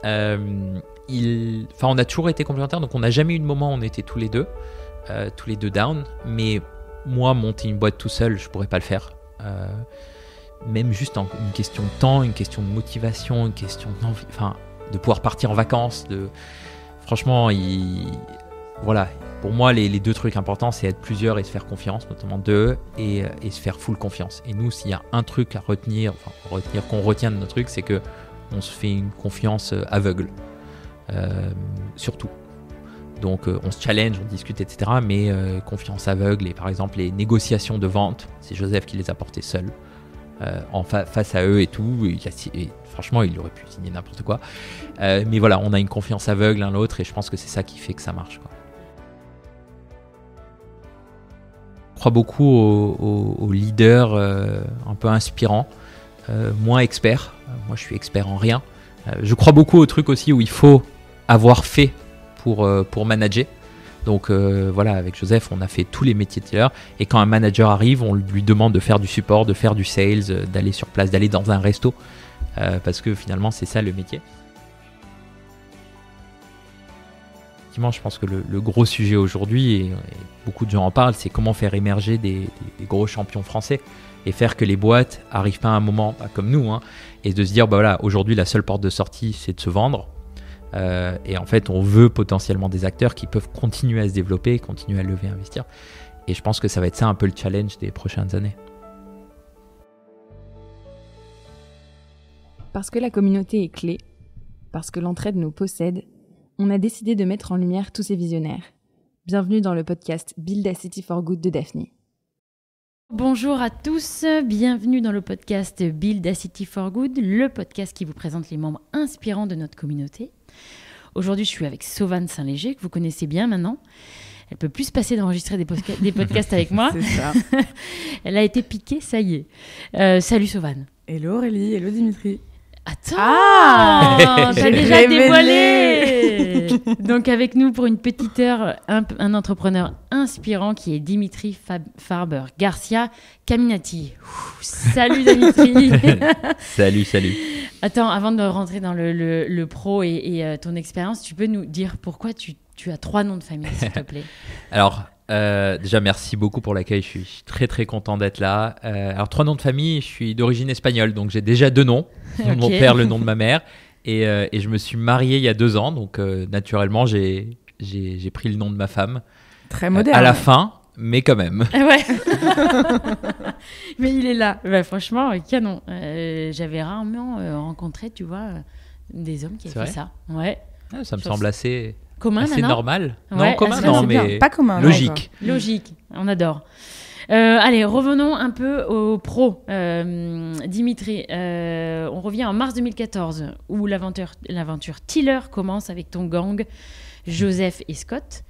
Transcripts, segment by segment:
On a toujours été complémentaires, donc on n'a jamais eu de moment où on était tous les deux down. Mais moi, monter une boîte tout seul, je pourrais pas le faire. Même juste une question de temps, une question de motivation, une question d'envie, de pouvoir partir en vacances. Franchement, voilà. Pour moi, les deux trucs importants, c'est être plusieurs et se faire confiance, notamment d'eux, et se faire full confiance. Et nous, s'il y a un truc à retenir, qu'on retient de nos trucs, c'est que on se fait une confiance aveugle, surtout. Donc, on se challenge, on discute, etc. Mais confiance aveugle, et par exemple, les négociations de vente, c'est Joseph qui les a portées seul, face à eux et tout. Et franchement, il aurait pu signer n'importe quoi. Mais voilà, on a une confiance aveugle l'un l'autre, et je pense que c'est ça qui fait que ça marche, quoi. Je crois beaucoup aux leaders un peu inspirants, moins experts. Moi, je suis expert en rien. Je crois beaucoup aux trucs aussi où il faut avoir fait pour manager. Donc voilà, avec Joseph, on a fait tous les métiers de leader. Et quand un manager arrive, on lui demande de faire du support, de faire du sales, d'aller sur place, d'aller dans un resto. Parce que finalement, c'est ça le métier. Je pense que le gros sujet aujourd'hui, et beaucoup de gens en parlent, c'est comment faire émerger des gros champions français et faire que les boîtes n'arrivent pas à un moment comme nous, et de se dire, voilà, aujourd'hui, la seule porte de sortie, c'est de se vendre. Et en fait, on veut potentiellement des acteurs qui peuvent continuer à se développer, continuer à lever, investir. Et je pense que ça va être ça un peu le challenge des prochaines années. Parce que la communauté est clé, parce que l'entraide nous possède, on a décidé de mettre en lumière tous ces visionnaires. Bienvenue dans le podcast Build a City for Good de Daphne. Bonjour à tous, bienvenue dans le podcast Build a City for Good, le podcast qui vous présente les membres inspirants de notre communauté. Aujourd'hui, je suis avec Sauvane Saint-Léger, que vous connaissez bien maintenant. Elle peut plus se passer d'enregistrer des podcasts avec moi. C'est ça. Elle a été piquée, ça y est. Salut Sauvane. Hello Aurélie, hello Dimitri. Attends, t'as déjà dévoilé. Donc avec nous pour une petite heure, un entrepreneur inspirant qui est Dimitri Farber Garcia Caminati. Salut Dimitri. Salut. Attends, avant de rentrer dans le pro et ton expérience, tu peux nous dire pourquoi tu as 3 noms de famille, s'il te plaît? Alors, déjà, merci beaucoup pour l'accueil. Je suis très, très content d'être là. Alors, 3 noms de famille, je suis d'origine espagnole, donc j'ai déjà 2 noms. Okay. Mon père, le nom de ma mère. Et je me suis marié il y a 2 ans, donc naturellement, j'ai pris le nom de ma femme. Très moderne. À la fin, mais quand même. Ouais. Mais il est là. Bah, franchement, canon. J'avais rarement rencontré, tu vois, des hommes qui avaient fait ça. Ouais. Ah, ça me semble assez... Commun, assez normal. Ouais, non, commun, non, mais bien. Pas commun. Logique. Ouais, logique, on adore. Allez, revenons un peu au pro. Dimitri, on revient en mars 2014, où l'aventure Tiller commence avec ton gang, Joseph et Scott.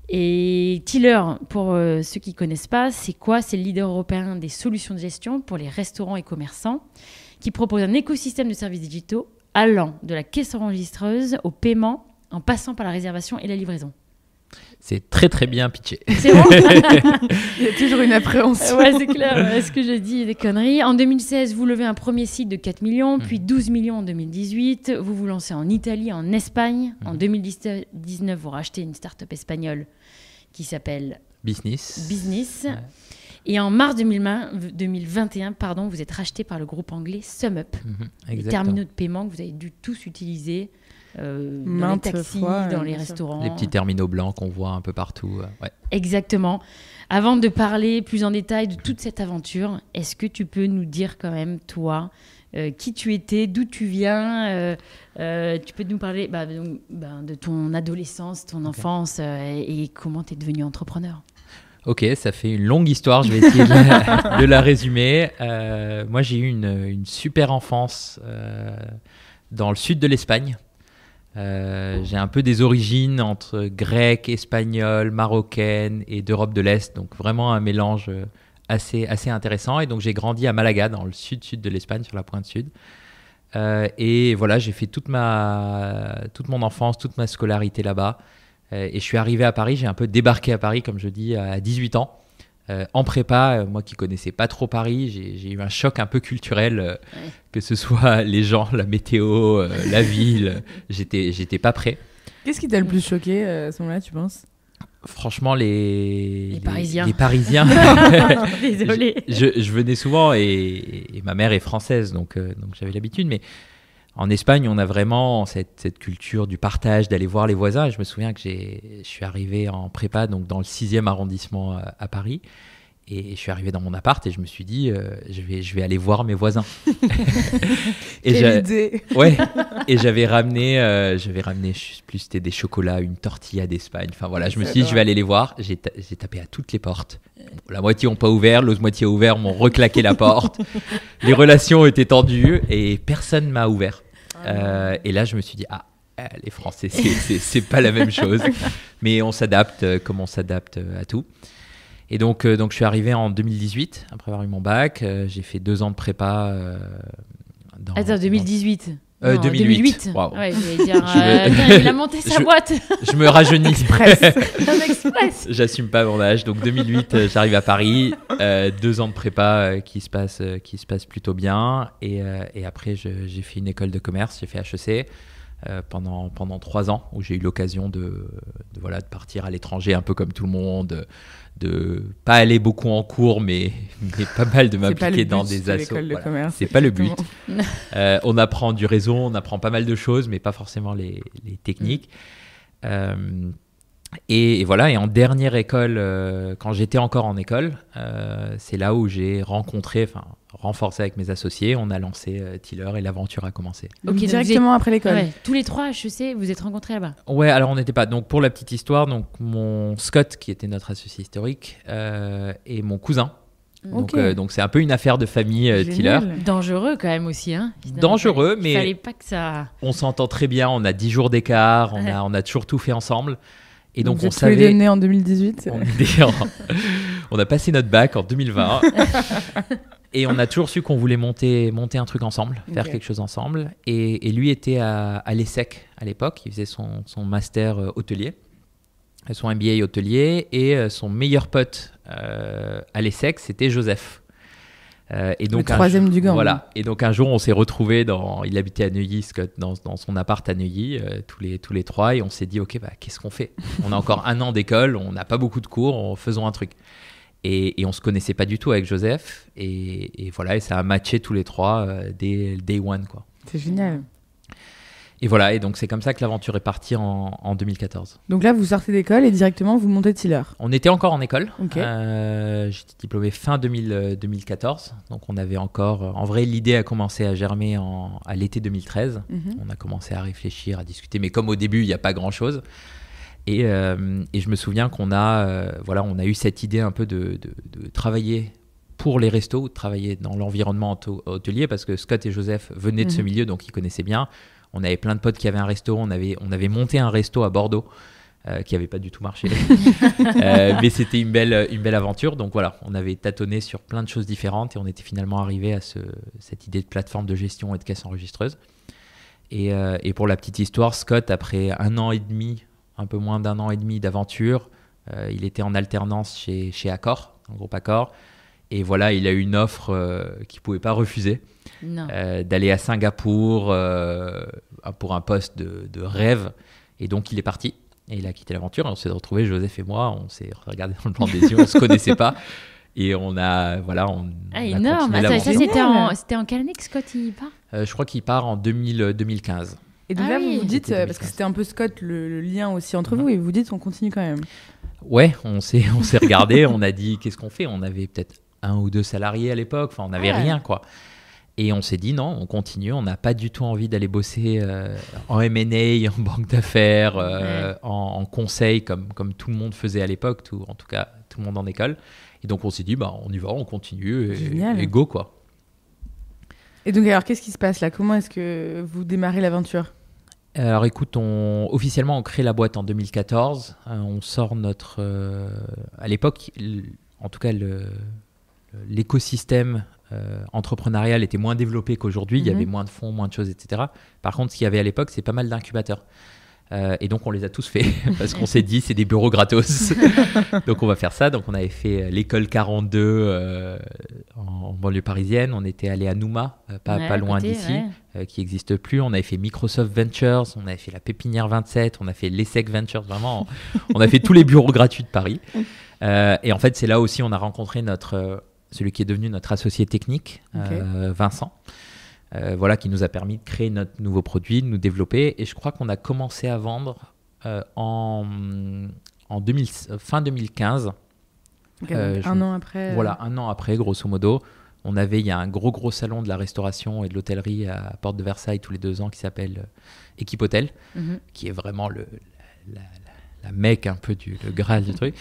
Et Tiller, pour ceux qui ne connaissent pas, c'est quoi? C'est le leader européen des solutions de gestion pour les restaurants et commerçants, qui propose un écosystème de services digitaux allant de la caisse enregistreuse au paiement, en passant par la réservation et la livraison. C'est très très bien pitché. C'est bon. Il y a toujours une appréhension. Ouais, c'est clair. Est-ce que j'ai dit des conneries? En 2016, vous levez un premier site de 4 millions, puis 12 millions en 2018. Vous vous lancez en Italie, en Espagne. En 2019, vous rachetez une start-up espagnole qui s'appelle Business. Ouais. Et en mars 2021, vous êtes racheté par le groupe anglais SumUp. Les terminaux de paiement que vous avez dû tous utiliser dans les taxis, dans les restaurants. Les petits terminaux blancs qu'on voit un peu partout. Ouais. Exactement. Avant de parler plus en détail de toute cette aventure, est-ce que tu peux nous dire quand même, toi, qui tu étais, d'où tu viens, tu peux nous parler de ton adolescence, ton enfance et comment tu es devenu entrepreneur? Ok, ça fait une longue histoire, je vais essayer de la résumer. Moi, j'ai eu une super enfance dans le sud de l'Espagne. J'ai un peu des origines entre grecque, espagnole, marocaine et d'Europe de l'Est, donc vraiment un mélange assez intéressant. Et donc j'ai grandi à Malaga, dans le sud de l'Espagne, sur la pointe sud. Et voilà, j'ai fait toute mon enfance, toute ma scolarité là-bas. Et je suis arrivé à Paris, j'ai un peu débarqué à Paris, comme je dis, à 18 ans. En prépa, moi qui connaissais pas trop Paris, j'ai eu un choc un peu culturel, que ce soit les gens, la météo, la ville. J'étais pas prêt. Qu'est-ce qui t'a le plus choqué à ce moment-là, tu penses? Franchement, les Parisiens. Les Parisiens. Désolée. Je venais souvent et ma mère est française, donc j'avais l'habitude. Mais en Espagne, on a vraiment cette culture du partage, d'aller voir les voisins. Et je me souviens que je suis arrivé en prépa, donc dans le 6e arrondissement à Paris. Et je suis arrivé dans mon appart et je me suis dit, je vais aller voir mes voisins. Quelle idée. Ouais. Et j'avais ramené, je sais plus, c'était des chocolats, une tortilla d'Espagne. Enfin voilà, je me suis dit, je vais aller les voir. J'ai tapé à toutes les portes. La moitié n'ont pas ouvert, l'autre moitié a ouvert, m'ont reclaqué la porte. Les relations étaient tendues et personne m'a ouvert. Et là, je me suis dit, les Français, c'est pas la même chose. Mais on s'adapte, comme on s'adapte à tout. Et donc je suis arrivé en 2018, après avoir eu mon bac. J'ai fait 2 ans de prépa. Attends, 2018 Non, 2008. Wow. Ouais, j'allais dire, il a monté sa boîte. Je me rajeunis. Express. J'assume pas mon âge. Donc 2008, j'arrive à Paris. 2 ans de prépa qui se passe plutôt bien. Et après, j'ai fait une école de commerce. J'ai fait HEC. Pendant 3 ans, où j'ai eu l'occasion de partir à l'étranger un peu comme tout le monde, de pas aller beaucoup en cours, mais pas mal de m'impliquer dans des assos. Voilà. C'est pas le but. On apprend du réseau, on apprend pas mal de choses, mais pas forcément les techniques. Et voilà, et en dernière école, quand j'étais encore en école, c'est là où j'ai renforcé avec mes associés, on a lancé Tiller et l'aventure a commencé. Donc directement après l'école. Ouais, tous les 3 HEC, vous êtes rencontrés là-bas? Ouais, alors on n'était pas. Donc pour la petite histoire, donc mon Scott, qui était notre associé historique, et mon cousin. Donc c'est un peu une affaire de famille, Tiller. Dangereux quand même aussi, hein. Dangereux, mais fallait pas que ça. On s'entend très bien, on a 10 jours d'écart, on a toujours tout fait ensemble. Et donc on savait. Tous les deux nés en 2018. On a passé notre bac en 2020. Et on a toujours su qu'on voulait monter un truc ensemble, faire quelque chose ensemble. Et lui était à l'ESSEC à l'époque. Il faisait son master hôtelier, son MBA hôtelier. Et son meilleur pote à l'ESSEC, c'était Joseph. Et donc le 3e du gang. Voilà. Et donc un jour, on s'est retrouvés il habitait à Neuilly, Scott, dans son appart à Neuilly, tous les 3, et on s'est dit, ok, qu'est-ce qu'on fait? On a encore 1 an d'école, on n'a pas beaucoup de cours, faisons un truc. Et on se connaissait pas du tout avec Joseph, et voilà, et ça a matché tous les 3 dès day one, quoi. C'est génial. Et voilà, et donc c'est comme ça que l'aventure est partie en 2014. Donc là, vous sortez d'école et directement vous montez Tiller. On était encore en école. Okay. J'étais diplômé fin 2014. Donc on avait encore... En vrai, l'idée a commencé à germer à l'été 2013. On a commencé à réfléchir, à discuter. Mais comme au début, il n'y a pas grand-chose. Et je me souviens qu'on on a eu cette idée un peu de travailler pour les restos, de travailler dans l'environnement hôtelier, parce que Scott et Joseph venaient de ce milieu, donc ils connaissaient bien. On avait plein de potes qui avaient un resto. On avait monté un resto à Bordeaux qui n'avait pas du tout marché. Mais c'était une belle aventure. Donc voilà, on avait tâtonné sur plein de choses différentes et on était finalement arrivé à cette idée de plateforme de gestion et de caisse enregistreuse. Et pour la petite histoire, Scott, après 1 an et demi, un peu moins d'1 an et demi d'aventure, il était en alternance chez Accor, un groupe Accor. Et voilà, il a eu une offre qu'il ne pouvait pas refuser, d'aller à Singapour pour un poste de rêve. Et donc, il est parti et il a quitté l'aventure. Et on s'est retrouvés, Joseph et moi, on s'est regardé dans le blanc des yeux, on ne se connaissait pas. Et on a énorme. Attends, ça, c'était en quelle année que Scott il part? Je crois qu'il part en 2015. Et donc vous vous dites, parce que c'était un peu Scott le lien aussi entre vous, et vous dites on continue quand même. Ouais, on s'est regardé, on a dit qu'est-ce qu'on fait? On avait peut-être 1 ou 2 salariés à l'époque, enfin on n'avait rien, quoi. Et on s'est dit non, on continue, on n'a pas du tout envie d'aller bosser en M&A, en banque d'affaires, en conseil comme tout le monde faisait à l'époque, en tout cas tout le monde en école. Et donc on s'est dit on y va, on continue et go, quoi. Et donc alors qu'est-ce qui se passe là? Comment est-ce que vous démarrez l'aventure? Alors écoute, officiellement on crée la boîte en 2014, on sort à l'époque, en tout cas l'écosystème entrepreneurial était moins développé qu'aujourd'hui. Il y avait moins de fonds, moins de choses, etc. Par contre, ce qu'il y avait à l'époque, c'est pas mal d'incubateurs. Et donc on les a tous fait parce qu'on s'est dit c'est des bureaux gratos. Donc on va faire ça. Donc on avait fait l'école 42 en banlieue parisienne. On était allé à Nouma, pas loin d'ici, qui n'existe plus. On avait fait Microsoft Ventures, on avait fait la Pépinière 27, on a fait l'ESSEC Ventures. Vraiment, on a fait tous les bureaux gratuits de Paris. Et en fait c'est là aussi on a rencontré celui qui est devenu notre associé technique, Vincent. Voilà, qui nous a permis de créer notre nouveau produit, de nous développer. Et je crois qu'on a commencé à vendre fin 2015. Un an après. Voilà, un an après, grosso modo. Il y a un gros salon de la restauration et de l'hôtellerie à Porte de Versailles tous les 2 ans qui s'appelle Équipe Hôtel, qui est vraiment la mecque un peu le Graal du truc.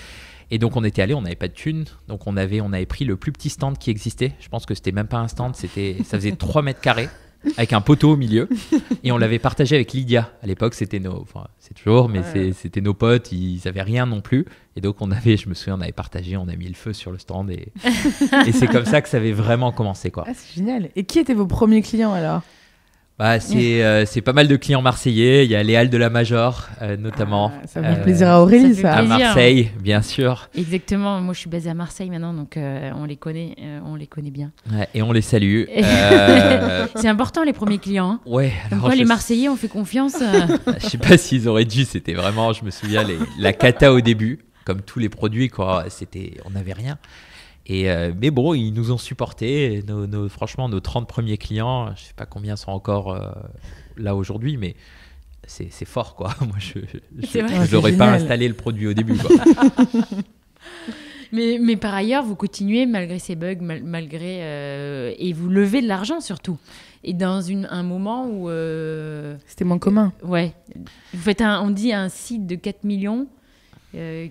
Et donc on était allé, on n'avait pas de thunes, donc on avait pris le plus petit stand qui existait. Je pense que c'était même pas un stand, ça faisait 3 mètres carrés avec un poteau au milieu. Et on l'avait partagé avec Lydia. À l'époque, c'était c'est toujours, mais c'était nos potes, ils avaient rien non plus. Et donc je me souviens, on avait partagé, on a mis le feu sur le stand et c'est comme ça que ça avait vraiment commencé, quoi. Ah, c'est génial. Et qui étaient vos premiers clients alors ? C'est pas mal de clients marseillais. Il y a les Halles de la Major, notamment. Ça fait plaisir à Aurélie, ça. À Marseille, bien sûr. Exactement. Moi, je suis basée à Marseille maintenant, donc on les connaît bien. Ouais, et on les salue. C'est important, les premiers clients. Hein. Ouais. Comme quoi, les Marseillais ont fait confiance. Je sais pas s'ils auraient dû. C'était vraiment, je me souviens, la cata au début. Comme tous les produits, quoi. On n'avait rien. Mais bon, ils nous ont supportés. Franchement, nos 30 premiers clients, je ne sais pas combien sont encore là aujourd'hui, mais c'est fort, quoi. Moi, je n'aurais pas installé le produit au début, quoi. mais par ailleurs, vous continuez malgré ces bugs, et vous levez de l'argent surtout. Et dans un moment où... C'était moins commun. Ouais. Vous faites on dit un site de 4 millions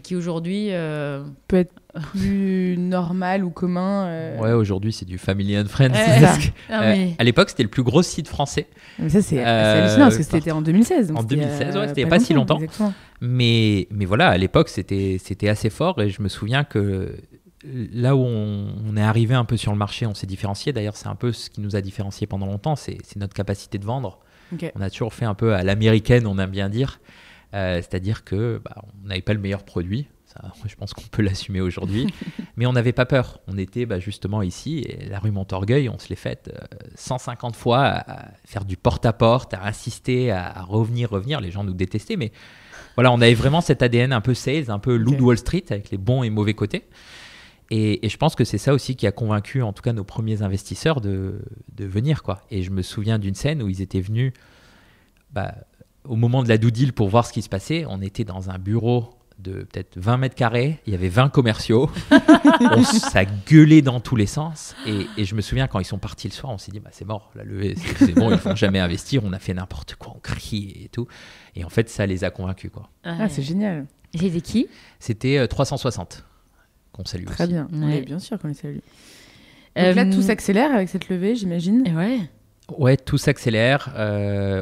qui aujourd'hui... peut être plus normal ou commun. Ouais, aujourd'hui, c'est du Family and Friends. À l'époque, c'était le plus gros site français. Mais ça, c'est hallucinant, parce que c'était en 2016. Donc en 2016, ouais, c'était pas si longtemps. Exactement. Mais voilà, à l'époque, c'était assez fort. Et je me souviens que là où on est arrivé un peu sur le marché, on s'est différencié. D'ailleurs, c'est un peu ce qui nous a différencié pendant longtemps, c'est notre capacité de vendre. Okay. On a toujours fait un peu à l'américaine, on aime bien dire. C'est-à-dire que on n'avait pas le meilleur produit. Ça, je pense qu'on peut l'assumer aujourd'hui. Mais on n'avait pas peur. On était justement ici, et la rue Montorgueil, on se l'est faite 150 fois à faire du porte-à-porte, à insister, à revenir. Les gens nous détestaient. Mais voilà, on avait vraiment cet ADN un peu sales, un peu loup de Wall Street, avec les bons et mauvais côtés. Et je pense que c'est ça aussi qui a convaincu, en tout cas, nos premiers investisseurs de venir, quoi. Et je me souviens d'une scène où ils étaient venus... au moment de la due deal pour voir ce qui se passait, on était dans un bureau de peut-être 20 mètres carrés, il y avait 20 commerciaux, ça gueulait dans tous les sens, et je me souviens quand ils sont partis le soir, on s'est dit c'est mort, la levée, c'est bon, ils ne vont jamais investir, on a fait n'importe quoi, on crie et tout, et en fait ça les a convaincus, quoi. C'est génial. Et c'était qui ? C'était 360, qu'on salue Très aussi. Bien, ouais. Bien sûr qu'on les salue. Donc là tout s'accélère avec cette levée, j'imagine. Ouais, tout s'accélère.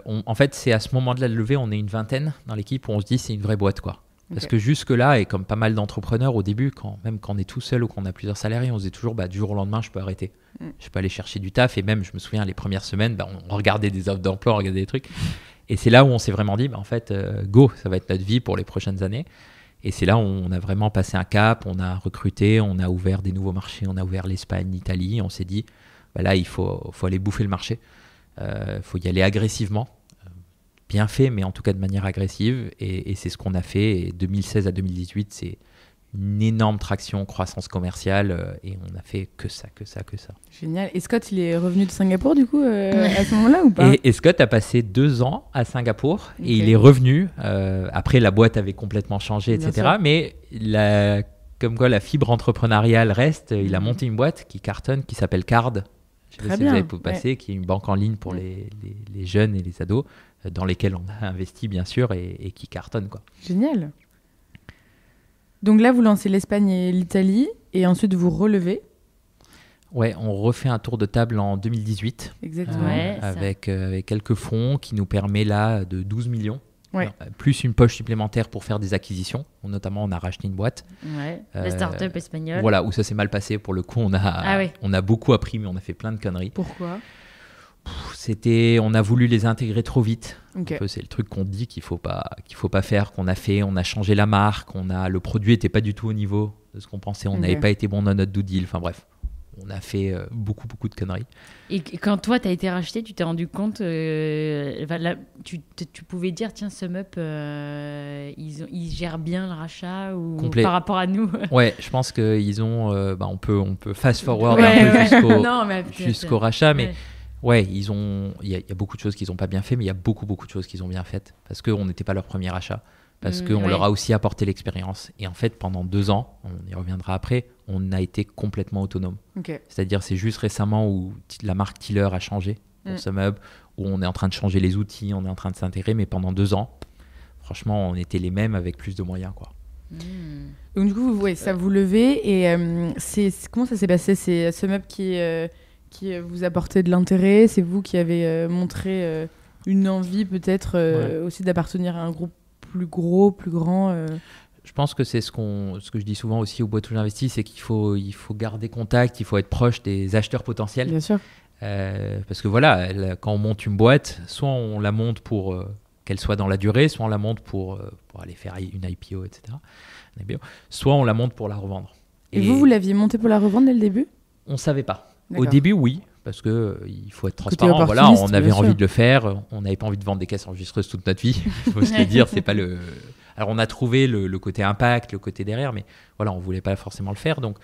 En fait, c'est à ce moment de la levée, on est une vingtaine dans l'équipe où on se dit c'est une vraie boîte, quoi. Parce que jusque-là, et comme pas mal d'entrepreneurs au début, même quand on est tout seul ou qu'on a plusieurs salariés, on se dit toujours du jour au lendemain, je peux arrêter. Je peux aller chercher du taf. Et même, je me souviens, les premières semaines, on regardait des offres d'emploi, on regardait des trucs. Et c'est là où on s'est vraiment dit, en fait, go, ça va être notre vie pour les prochaines années. Et c'est là où on a vraiment passé un cap, on a recruté, on a ouvert des nouveaux marchés, on a ouvert l'Espagne, l'Italie. On s'est dit, là, il faut aller bouffer le marché. Faut y aller agressivement. Bien fait, mais en tout cas de manière agressive. Et c'est ce qu'on a fait. Et 2016 à 2018, c'est une énorme traction, croissance commerciale. Et on a fait que ça. Génial. Et Scott, il est revenu de Singapour, du coup, à ce moment-là ou pas ? Et Scott a passé 2 ans à Singapour. Okay. Et il est revenu. Après, la boîte avait complètement changé, etc. Mais comme quoi la fibre entrepreneuriale reste. Il a monté une boîte qui cartonne, qui s'appelle Card. Je ne sais pas si vous avez passé, qui est une banque en ligne pour les jeunes et les ados, dans lesquels on a investi, bien sûr, et qui cartonne, quoi. Génial. Donc là, vous lancez l'Espagne et l'Italie, et ensuite vous relevez. Ouais, on refait un tour de table en 2018. Exactement. Avec quelques fonds qui nous permet là de 12 millions. Ouais. Plus une poche supplémentaire pour faire des acquisitions. Notamment, on a racheté une boîte. La start-up espagnole. Voilà, où ça s'est mal passé. Pour le coup, on a beaucoup appris, mais on a fait plein de conneries. Pourquoi ? On a voulu les intégrer trop vite. Ok. C'est le truc qu'on dit qu'il faut pas faire, qu'on a fait. On a changé la marque. Le produit était pas du tout au niveau de ce qu'on pensait. On n'avait pas été bon dans notre due deal. Enfin bref, on a fait beaucoup de conneries. Et quand toi, tu as été racheté, tu t'es rendu compte, tu pouvais dire, tiens, SumUp, ils gèrent bien le rachat ou Complet. par rapport à nous. Ouais, je pense qu'ils ont... on peut fast forward un peu jusqu'au rachat, mais ouais, il y a beaucoup de choses qu'ils n'ont pas bien fait, mais il y a beaucoup de choses qu'ils ont bien faites parce qu'on n'était pas leur premier achat. Parce qu'on leur a aussi apporté l'expérience. Et en fait, pendant 2 ans, on y reviendra après, on a été complètement autonome. Okay. C'est-à-dire, c'est juste récemment où la marque Tiller a changé pour SumUp, où on est en train de changer les outils, on est en train de s'intégrer, mais pendant 2 ans, franchement, on était les mêmes avec plus de moyens, quoi. Donc du coup, ça vous levez. Et comment ça s'est passé ? C'est SumUp qui vous apportait de l'intérêt ? C'est vous qui avez montré une envie peut-être aussi d'appartenir à un groupe plus gros, plus grand Je pense que c'est ce que je dis souvent aussi aux boîtes où j'investis, c'est qu'il faut garder contact, il faut être proche des acheteurs potentiels. Bien sûr. Parce que voilà, quand on monte une boîte, soit on la monte pour qu'elle soit dans la durée, soit on la monte pour aller faire une IPO, etc. Soit on la monte pour la revendre. Et vous l'aviez montée pour la revendre dès le début ? On ne savait pas. D'accord. Au début, oui. Parce qu'il faut être transparent. Voilà, on avait envie de le faire. On n'avait pas envie de vendre des caisses enregistreuses toute notre vie. Il faut se le dire. C'est pas le... Alors, on a trouvé le côté impact, le côté derrière, mais voilà, on ne voulait pas forcément le faire. Donc,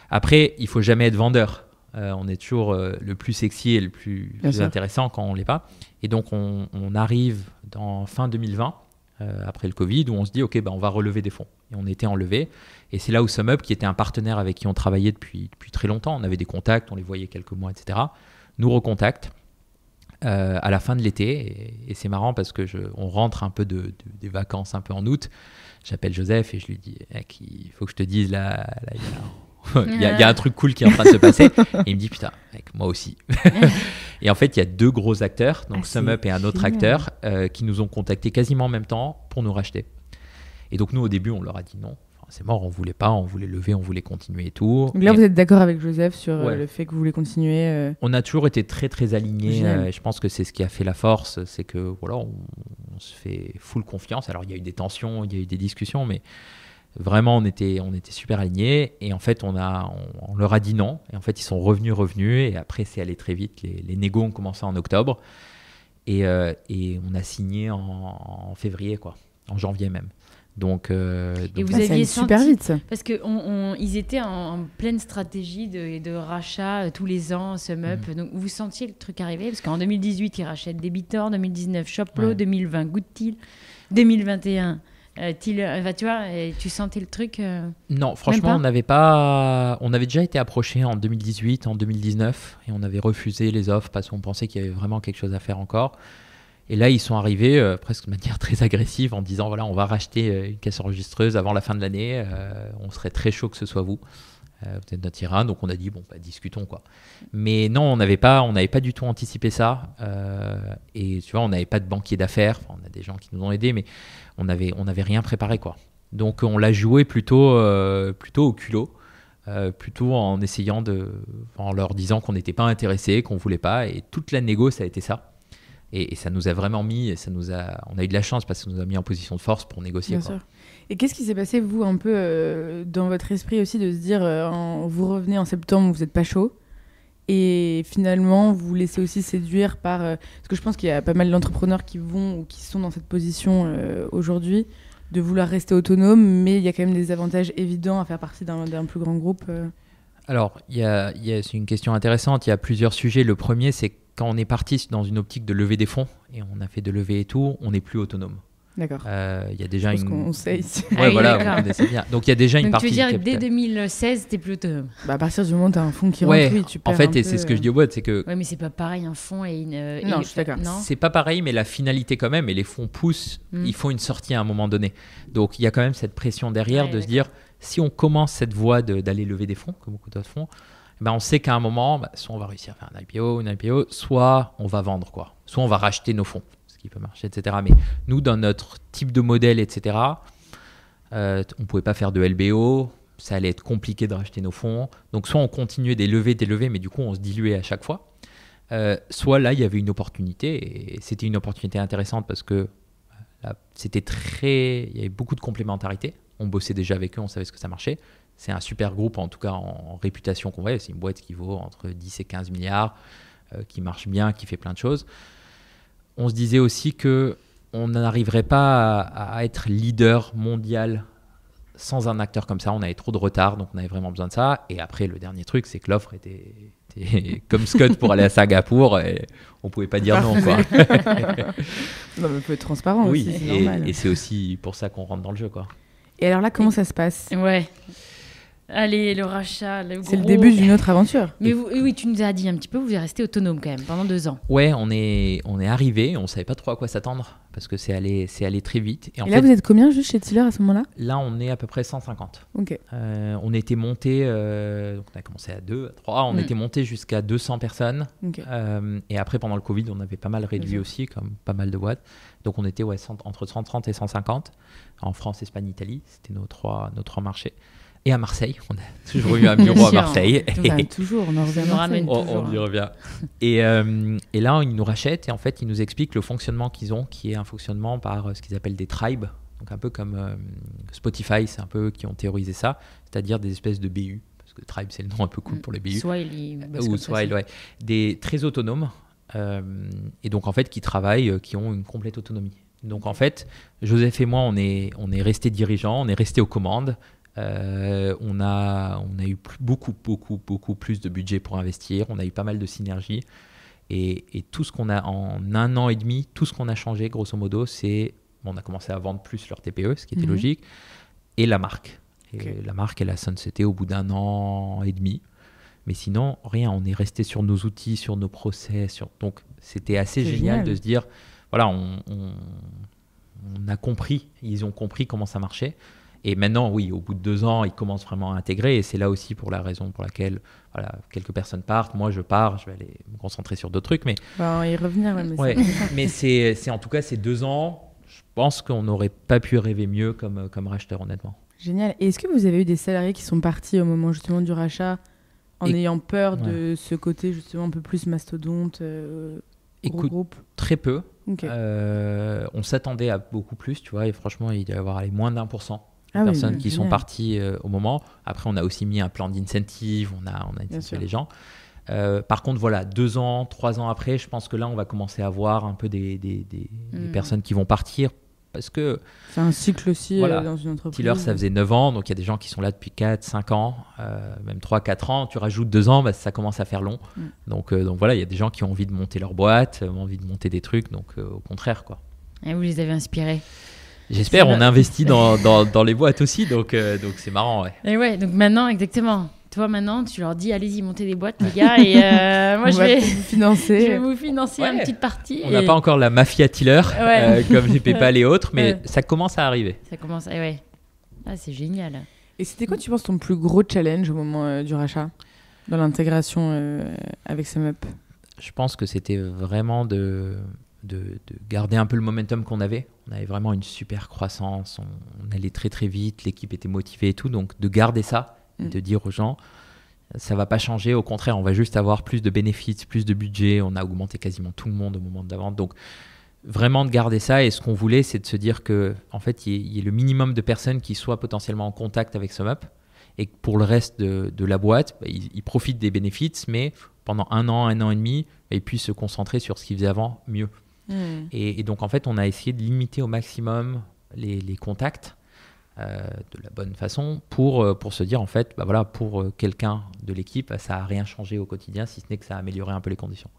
après, il ne faut jamais être vendeur. On est toujours le plus sexy et le plus intéressant quand on ne l'est pas. Et donc, on arrive dans fin 2020, après le Covid, où on se dit, OK, on va relever des fonds. Et on était en levée. Et c'est là où SumUp, qui était un partenaire avec qui on travaillait depuis très longtemps, on avait des contacts, on les voyait quelques mois, etc., nous recontacte à la fin de l'été. Et c'est marrant parce on rentre un peu des vacances un peu en août. J'appelle Joseph et je lui dis, il faut que je te dise, là il y a un truc cool qui est en train de se passer. Et il me dit, putain, mec, moi aussi. Et en fait, il y a 2 gros acteurs, donc SumUp et un autre acteur, qui nous ont contactés quasiment en même temps pour nous racheter. Et donc nous, au début, on leur a dit non. C'est mort, on voulait pas, on voulait lever, on voulait continuer et tout. Donc là, vous êtes d'accord avec Joseph sur le fait que vous voulez continuer On a toujours été très alignés. Je pense que c'est ce qui a fait la force, c'est que voilà, on se fait full confiance. Alors il y a eu des tensions, il y a eu des discussions, mais vraiment on était super alignés. Et en fait, on leur a dit non. Et en fait, ils sont revenus. Et après, c'est allé très vite. Les négos ont commencé en octobre et on a signé en février, quoi, en janvier même. Donc et vous aviez super vite ça. Parce que ils étaient en pleine stratégie de rachat tous les ans, SumUp. Donc vous sentiez le truc arriver parce qu'en 2018 ils rachètent Debitor, 2019 Shoplo, 2020 Goodtil, 2021 Tiller. Tu vois, tu sentais le truc Non, franchement, on avait déjà été approché en 2018, en 2019 et on avait refusé les offres parce qu'on pensait qu'il y avait vraiment quelque chose à faire encore. Et là, ils sont arrivés presque de manière très agressive en disant, voilà, on va racheter une caisse enregistreuse avant la fin de l'année. On serait très chaud que ce soit vous. Vous êtes notre tyran. Donc, on a dit, discutons, quoi. Mais non, on n'avait pas du tout anticipé ça. Et tu vois, on n'avait pas de banquier d'affaires. Enfin, on a des gens qui nous ont aidés, mais on n'avait rien préparé, quoi. Donc, on l'a joué plutôt au culot. Plutôt en essayant en leur disant qu'on n'était pas intéressés, qu'on ne voulait pas. Et toute la négo, ça a été ça. Et ça nous a vraiment mis, on a eu de la chance parce que ça nous a mis en position de force pour négocier. Bien sûr. Et qu'est-ce qui s'est passé, vous, un peu dans votre esprit aussi, de se dire, vous revenez en septembre, vous n'êtes pas chaud, et finalement, vous vous laissez aussi séduire par... parce que je pense qu'il y a pas mal d'entrepreneurs qui vont ou qui sont dans cette position aujourd'hui, de vouloir rester autonome, mais il y a quand même des avantages évidents à faire partie d'un plus grand groupe. Alors, c'est une question intéressante, il y a plusieurs sujets. Le premier, c'est quand on est parti dans une optique de lever des fonds, et on a fait de lever et tout, on n'est plus autonome. D'accord. Il y a déjà qu'on sait ici. Ouais, voilà, vous connaissez bien. Donc il y a déjà une partie. Donc tu veux dire que dès 2016, t'es plus autonome. À partir du moment où tu as un fonds qui rentre, oui, tu perds. En fait, et c'est ce que je dis aux boîtes, c'est que. Ouais, mais c'est pas pareil un fonds et une. Non, je suis d'accord. C'est pas pareil, mais la finalité quand même, et les fonds poussent, ils font une sortie à un moment donné. Donc il y a quand même cette pression derrière de se dire, si on commence cette voie d'aller lever des fonds, comme beaucoup d'autres fonds, on sait qu'à un moment, soit on va réussir à faire une IPO, soit on va vendre, quoi. Soit on va racheter nos fonds, ce qui peut marcher, etc. Mais nous, dans notre type de modèle, etc., on ne pouvait pas faire de LBO, ça allait être compliqué de racheter nos fonds. Donc soit on continuait des levées, mais du coup, on se diluait à chaque fois. soit là, il y avait une opportunité, et c'était une opportunité intéressante parce que là, il y avait beaucoup de complémentarité. On bossait déjà avec eux, on savait ce que ça marchait. C'est un super groupe, en tout cas en réputation qu'on voit. C'est une boîte qui vaut entre 10 et 15 milliards, qui marche bien, qui fait plein de choses. On se disait aussi qu'on n'arriverait pas à être leader mondial sans un acteur comme ça. On avait trop de retard, donc on avait vraiment besoin de ça. Et après, le dernier truc, c'est que l'offre était comme Scott pour aller à Singapour, et on ne pouvait pas dire non, quoi. Non, mais on peut être transparent aussi, c'est normal. Et c'est aussi pour ça qu'on rentre dans le jeu, quoi. Et alors là, comment ça se passe ? Ouais. Allez, le rachat, c'est le début d'une autre aventure. Mais oui, tu nous as dit un petit peu, vous êtes resté autonome quand même pendant 2 ans. Ouais, on est arrivé, on savait pas trop à quoi s'attendre parce que c'est allé très vite. Et là, vous êtes combien juste chez Tiller à ce moment-là ? Là, on est à peu près 150. Ok. On était monté, donc on a commencé à 2, à 3, on était monté jusqu'à 200 personnes. Okay. Et après, pendant le Covid, on avait pas mal réduit aussi, comme pas mal de boîtes. Donc on était entre 130 et 150 en France, Espagne, Italie. C'était nos trois marchés. Et à Marseille, on a toujours eu un bureau à Marseille. Toujours, on en revient. On y revient. Et là, ils nous rachètent et en fait, ils nous expliquent le fonctionnement qu'ils ont, qui est un fonctionnement par ce qu'ils appellent des tribes. Donc un peu comme Spotify, c'est un peu eux qui ont théorisé ça, c'est-à-dire des espèces de BU, parce que tribe, c'est le nom un peu cool pour les BU. Swile, ouais. Des très autonomes, et donc en fait, qui travaillent, qui ont une complète autonomie. Donc en fait, Joseph et moi, on est restés dirigeants, on est restés aux commandes. On a eu beaucoup plus de budget pour investir. On a eu pas mal de synergies. Et tout ce qu'on a en 1 an et demi, tout ce qu'on a changé, grosso modo, c'est on a commencé à vendre plus leur TPE, ce qui était logique, et la marque. Et la marque, elle a sunseté au bout d'1 an et demi. Mais sinon, rien. On est resté sur nos outils, sur nos process. Donc, c'était assez génial de se dire, voilà, on a compris, ils ont compris comment ça marchait. Et maintenant, oui, au bout de 2 ans, ils commencent vraiment à intégrer. Et c'est là aussi pour la raison pour laquelle quelques personnes partent. Moi, je pars, je vais aller me concentrer sur d'autres trucs. Mais y revenir, mais c'est en tout cas ces 2 ans, je pense qu'on n'aurait pas pu rêver mieux comme racheteur, honnêtement. Génial. Et est-ce que vous avez eu des salariés qui sont partis au moment justement du rachat en ayant peur de ce côté justement un peu plus mastodonte, gros groupe ? Très peu. Okay. On s'attendait à beaucoup plus, tu vois. Et franchement, il doit y avoir moins d'1% de personnes qui sont parties au moment. Après, on a aussi mis un plan d'incentive, on a incentivé les gens. Par contre, voilà, 2 ans, 3 ans après, je pense que là, on va commencer à voir un peu des personnes qui vont partir. Parce que c'est un cycle aussi dans une entreprise. Tiller, ça faisait 9 ans, donc il y a des gens qui sont là depuis 4, 5 ans, même 3, 4 ans. Tu rajoutes 2 ans, ça commence à faire long. Donc voilà, il y a des gens qui ont envie de monter leur boîte, ont envie de monter des trucs, donc au contraire, quoi. Et vous les avez inspirés ? J'espère, on investit dans les boîtes aussi, donc c'est marrant, ouais. Et ouais, donc maintenant, exactement. Toi, maintenant, tu leur dis, allez-y, montez des boîtes, les gars, et moi, je vais vous financer. Je vais vous financer une petite partie. On n'a pas encore la mafia Tiller, comme les PayPal et autres, mais ça commence à arriver. Ça commence, ouais. Ah, c'est génial. Et c'était quoi, tu penses, ton plus gros challenge au moment du rachat, dans l'intégration avec SumUp ? Je pense que c'était vraiment de garder un peu le momentum qu'on avait. On avait vraiment une super croissance, on allait très très vite, l'équipe était motivée et tout, donc de garder ça, et de dire aux gens, ça va pas changer, au contraire, on va juste avoir plus de bénéfices, plus de budget, on a augmenté quasiment tout le monde au moment de la vente, donc vraiment de garder ça. Et ce qu'on voulait, c'est de se dire que en fait, il y ait le minimum de personnes qui soient potentiellement en contact avec SumUp, et que pour le reste de la boîte, ils profitent des bénéfices, mais pendant 1 an et demi, ils puissent se concentrer sur ce qu'ils faisaient avant mieux. Et donc en fait, on a essayé de limiter au maximum les contacts de la bonne façon pour se dire en fait, pour quelqu'un de l'équipe, ça n'a rien changé au quotidien, si ce n'est que ça a amélioré un peu les conditions.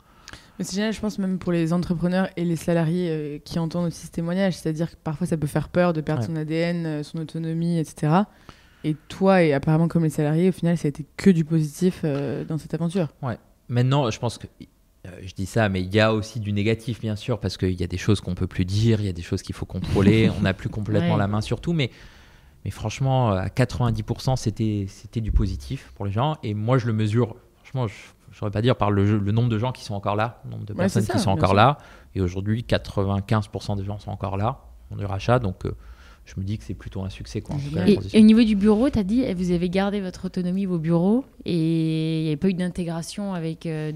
Mais c'est génial, je pense, même pour les entrepreneurs et les salariés qui entendent aussi ce témoignage, c'est-à-dire que parfois ça peut faire peur de perdre son ADN, son autonomie, etc. Et toi, et apparemment comme les salariés, au final, ça a été que du positif dans cette aventure. Ouais. Maintenant, je pense que je dis ça, mais il y a aussi du négatif, bien sûr, parce qu'il y a des choses qu'on ne peut plus dire, il y a des choses qu'il faut contrôler, on n'a plus complètement la main sur tout, mais franchement, à 90%, c'était du positif pour les gens. Et moi, je le mesure, franchement, je ne saurais pas dire par le nombre de gens qui sont encore là, le nombre de personnes qui sont encore là. Et aujourd'hui, 95% des gens sont encore là, on du rachat, donc je me dis que c'est plutôt un succès, quoi. En tout cas, la Et transition. au niveau du bureau, tu as dit, vous avez gardé votre autonomie, vos bureaux, et il n'y avait pas eu d'intégration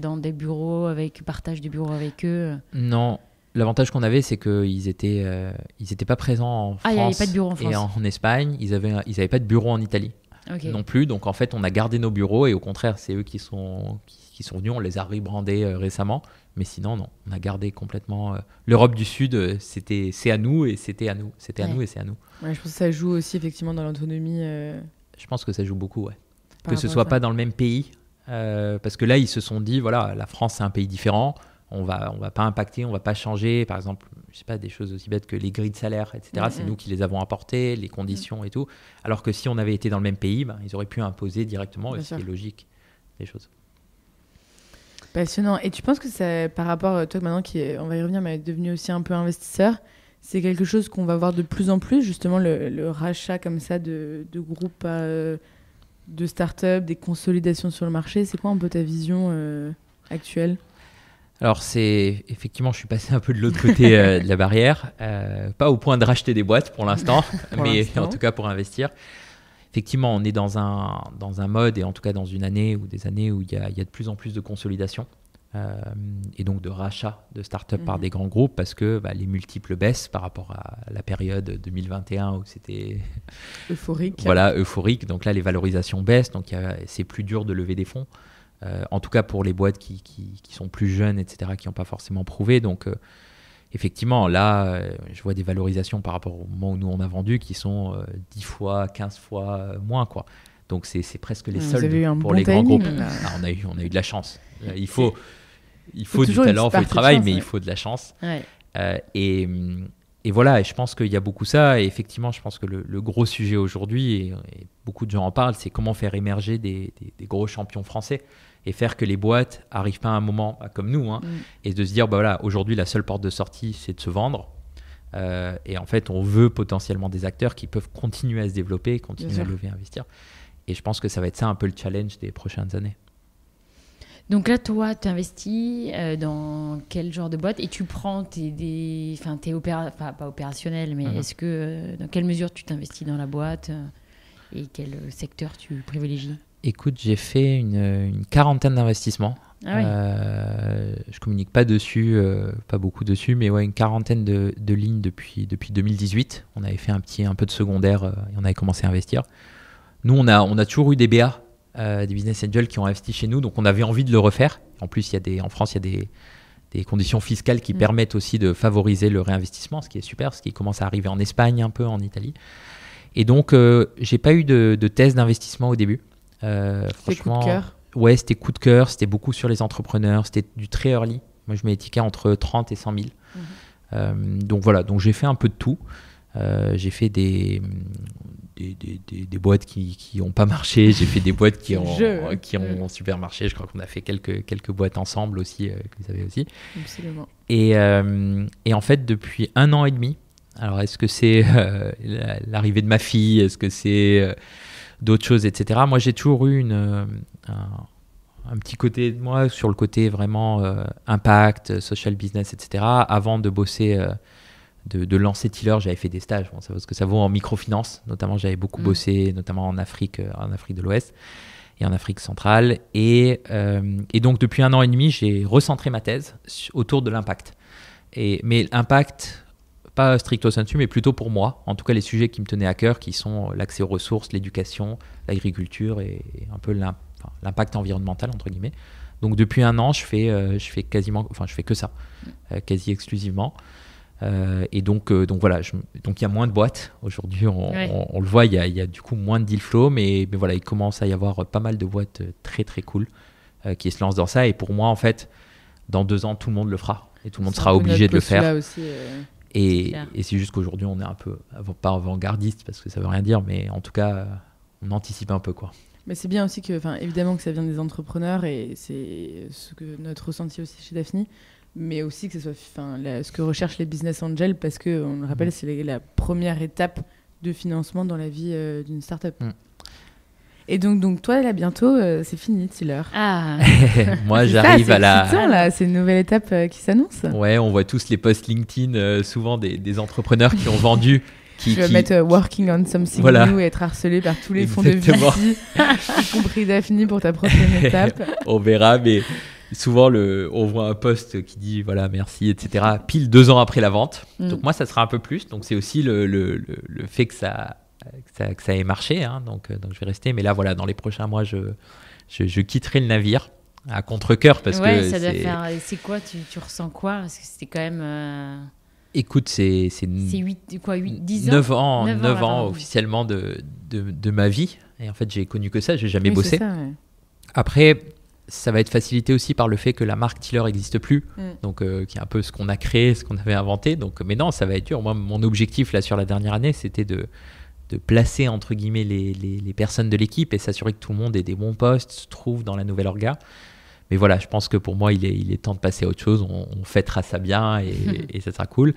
dans des bureaux, avec partage de bureaux avec eux. Non, l'avantage qu'on avait, c'est qu'ils étaient pas présents en France Il n'y avait pas de bureau en France. et en Espagne. Ils avaient pas de bureau en Italie Ok. non plus. Donc en fait, on a gardé nos bureaux et au contraire, c'est eux qui sont venus. On les a rebrandés récemment. Mais sinon, non, on a gardé complètement. L'Europe du Sud, c'est à nous et c'était à nous. C'était à Ouais. nous et c'est à nous. Ouais, je pense que ça joue aussi effectivement dans l'autonomie. Je pense que ça joue beaucoup, ouais. Par Que ce rapport soit à ça. pas dans le même pays. Parce que là, ils se sont dit, voilà, la France, c'est un pays différent. On va pas impacter, on va pas changer. Par exemple, je sais pas, des choses aussi bêtes que les grilles de salaire, etc. C'est nous qui les avons apportées, les conditions et tout. Alors que si on avait été dans le même pays, ils auraient pu imposer directement. Bien Et sûr. c'est logique, les choses. Passionnant. Et tu penses que ça, par rapport, toi maintenant on va y revenir, mais devenu aussi un peu investisseur, c'est quelque chose qu'on va voir de plus en plus, justement le rachat comme ça de groupes, de start-up, des consolidations sur le marché. C'est quoi un peu ta vision actuelle ? Alors, effectivement, je suis passé un peu de l'autre côté de la barrière. Pas au point de racheter des boîtes pour l'instant, mais l'instant. en tout cas pour investir. Effectivement, on est dans un mode, et en tout cas dans une année ou des années où il y a de plus en plus de consolidation et donc de rachat de startups par des grands groupes parce que les multiples baissent par rapport à la période 2021 où c'était Euphorique. voilà, euphorique. Donc là, les valorisations baissent, donc c'est plus dur de lever des fonds. En tout cas pour les boîtes qui sont plus jeunes, etc., qui n'ont pas forcément prouvé. Donc effectivement, là, je vois des valorisations par rapport au moment où nous on a vendu qui sont 10 fois, 15 fois moins, quoi. Donc c'est presque les Vous avez eu soldes un pour bon les grands timing, groupes. là. Ah, on a eu de la chance. Il faut du toujours une talent, il faut petite du travail, chance, mais ouais. il faut de la chance. Ouais. Et voilà, et je pense qu'il y a beaucoup ça. Et effectivement, je pense que le gros sujet aujourd'hui, et beaucoup de gens en parlent, c'est comment faire émerger des gros champions français et faire que les boîtes arrivent pas à un moment comme nous, et de se dire, voilà, aujourd'hui, la seule porte de sortie, c'est de se vendre. Et en fait, on veut potentiellement des acteurs qui peuvent continuer à se développer, continuer Bien à sûr. lever, investir. Et je pense que ça va être ça un peu le challenge des prochaines années. Donc là, toi, tu investis dans quel genre de boîte et tu prends pas opérationnel, mais est-ce que dans quelle mesure tu t'investis dans la boîte et quel secteur tu privilégies? Écoute, j'ai fait une quarantaine d'investissements. Ah oui. Je communique pas dessus, pas beaucoup dessus, mais ouais, une quarantaine de lignes depuis 2018. On avait fait un peu de secondaire et on avait commencé à investir. Nous, on a toujours eu des BA, des business angels qui ont investi chez nous, donc on avait envie de le refaire. En plus, en France, il y a des conditions fiscales qui permettent aussi de favoriser le réinvestissement, ce qui est super, ce qui commence à arriver en Espagne, un peu en Italie. Et donc, j'ai pas eu de thèse d'investissement au début. C'est coup de cœur. Ouais, c'était coup de cœur, c'était beaucoup sur les entrepreneurs, c'était du très early. Moi, je mets les tickets entre 30 et 100 000. Donc voilà, donc j'ai fait un peu de tout. J'ai fait des boîtes qui n'ont pas marché, j'ai fait des boîtes qui ont super marché. Je crois qu'on a fait quelques boîtes ensemble aussi, que vous avez aussi. Absolument. Et en fait, depuis 1 an et demi, alors est-ce que c'est l'arrivée de ma fille, est-ce que c'est d'autres choses, etc. Moi, j'ai toujours eu un petit côté de moi sur le côté vraiment impact, social business, etc. Avant de bosser, de lancer Tiller, j'avais fait des stages. Bon, ça vaut ce que ça vaut en microfinance. Notamment, j'avais beaucoup bossé, notamment en Afrique de l'Ouest et en Afrique centrale. Et donc, depuis 1 an et demi, j'ai recentré ma thèse autour de l'impact. Mais l'impact, pas stricto sensu, mais plutôt pour moi. En tout cas, les sujets qui me tenaient à cœur, qui sont l'accès aux ressources, l'éducation, l'agriculture et un peu l'impact environnemental, entre guillemets. Donc, depuis 1 an, je fais quasiment, enfin, je fais que ça, quasi exclusivement. Et donc voilà, donc il y a moins de boîtes. Aujourd'hui, on le voit, il y a du coup moins de deal flow, mais voilà, il commence à y avoir pas mal de boîtes très très cool qui se lancent dans ça. Et pour moi, en fait, dans 2 ans, tout le monde le fera et tout le monde sera obligé de le faire. Aussi, Et c'est juste qu'aujourd'hui, on est un peu, pas avant-gardiste parce que ça veut rien dire, mais en tout cas, on anticipe un peu, quoi. Mais c'est bien aussi que, évidemment que ça vient des entrepreneurs et c'est ce que notre ressenti aussi chez Daphne, mais aussi que ce soit ce que recherchent les business angels parce que, on le rappelle, c'est la première étape de financement dans la vie d'une startup. Et donc toi, là, bientôt, c'est fini, Tiller. Ah. Moi, j'arrive à la... excitant, là, c'est une nouvelle étape qui s'annonce. Ouais, on voit tous les posts LinkedIn, souvent des entrepreneurs qui ont vendu Tu vas mettre working on something new et être harcelé par tous les fonds de VC, y compris Daphne pour ta prochaine étape. On verra, mais souvent on voit un post qui dit voilà, merci, etc. pile 2 ans après la vente. Donc moi, ça sera un peu plus. Donc c'est aussi le fait que ça ait marché. Hein. Donc je vais rester. Mais là, voilà, dans les prochains mois, je quitterai le navire à contre-cœur parce que ça doit faire. C'est quoi tu ressens quoi? Parce que c'était quand même. Écoute, c'est 10 ans 9 ans officiellement de ma vie. Et en fait, j'ai connu que ça, j'ai jamais bossé. Ça, ouais. Après, ça va être facilité aussi par le fait que la marque Tiller n'existe plus. Donc, qui est un peu ce qu'on a créé, ce qu'on avait inventé. Donc, mais non, ça va être dur. Moi, mon objectif là sur la dernière année, c'était de placer entre guillemets les personnes de l'équipe et s'assurer que tout le monde ait des bons postes, se trouve dans la nouvelle orga. Mais voilà, je pense que pour moi, il est temps de passer à autre chose. On fêtera ça bien et ça sera cool.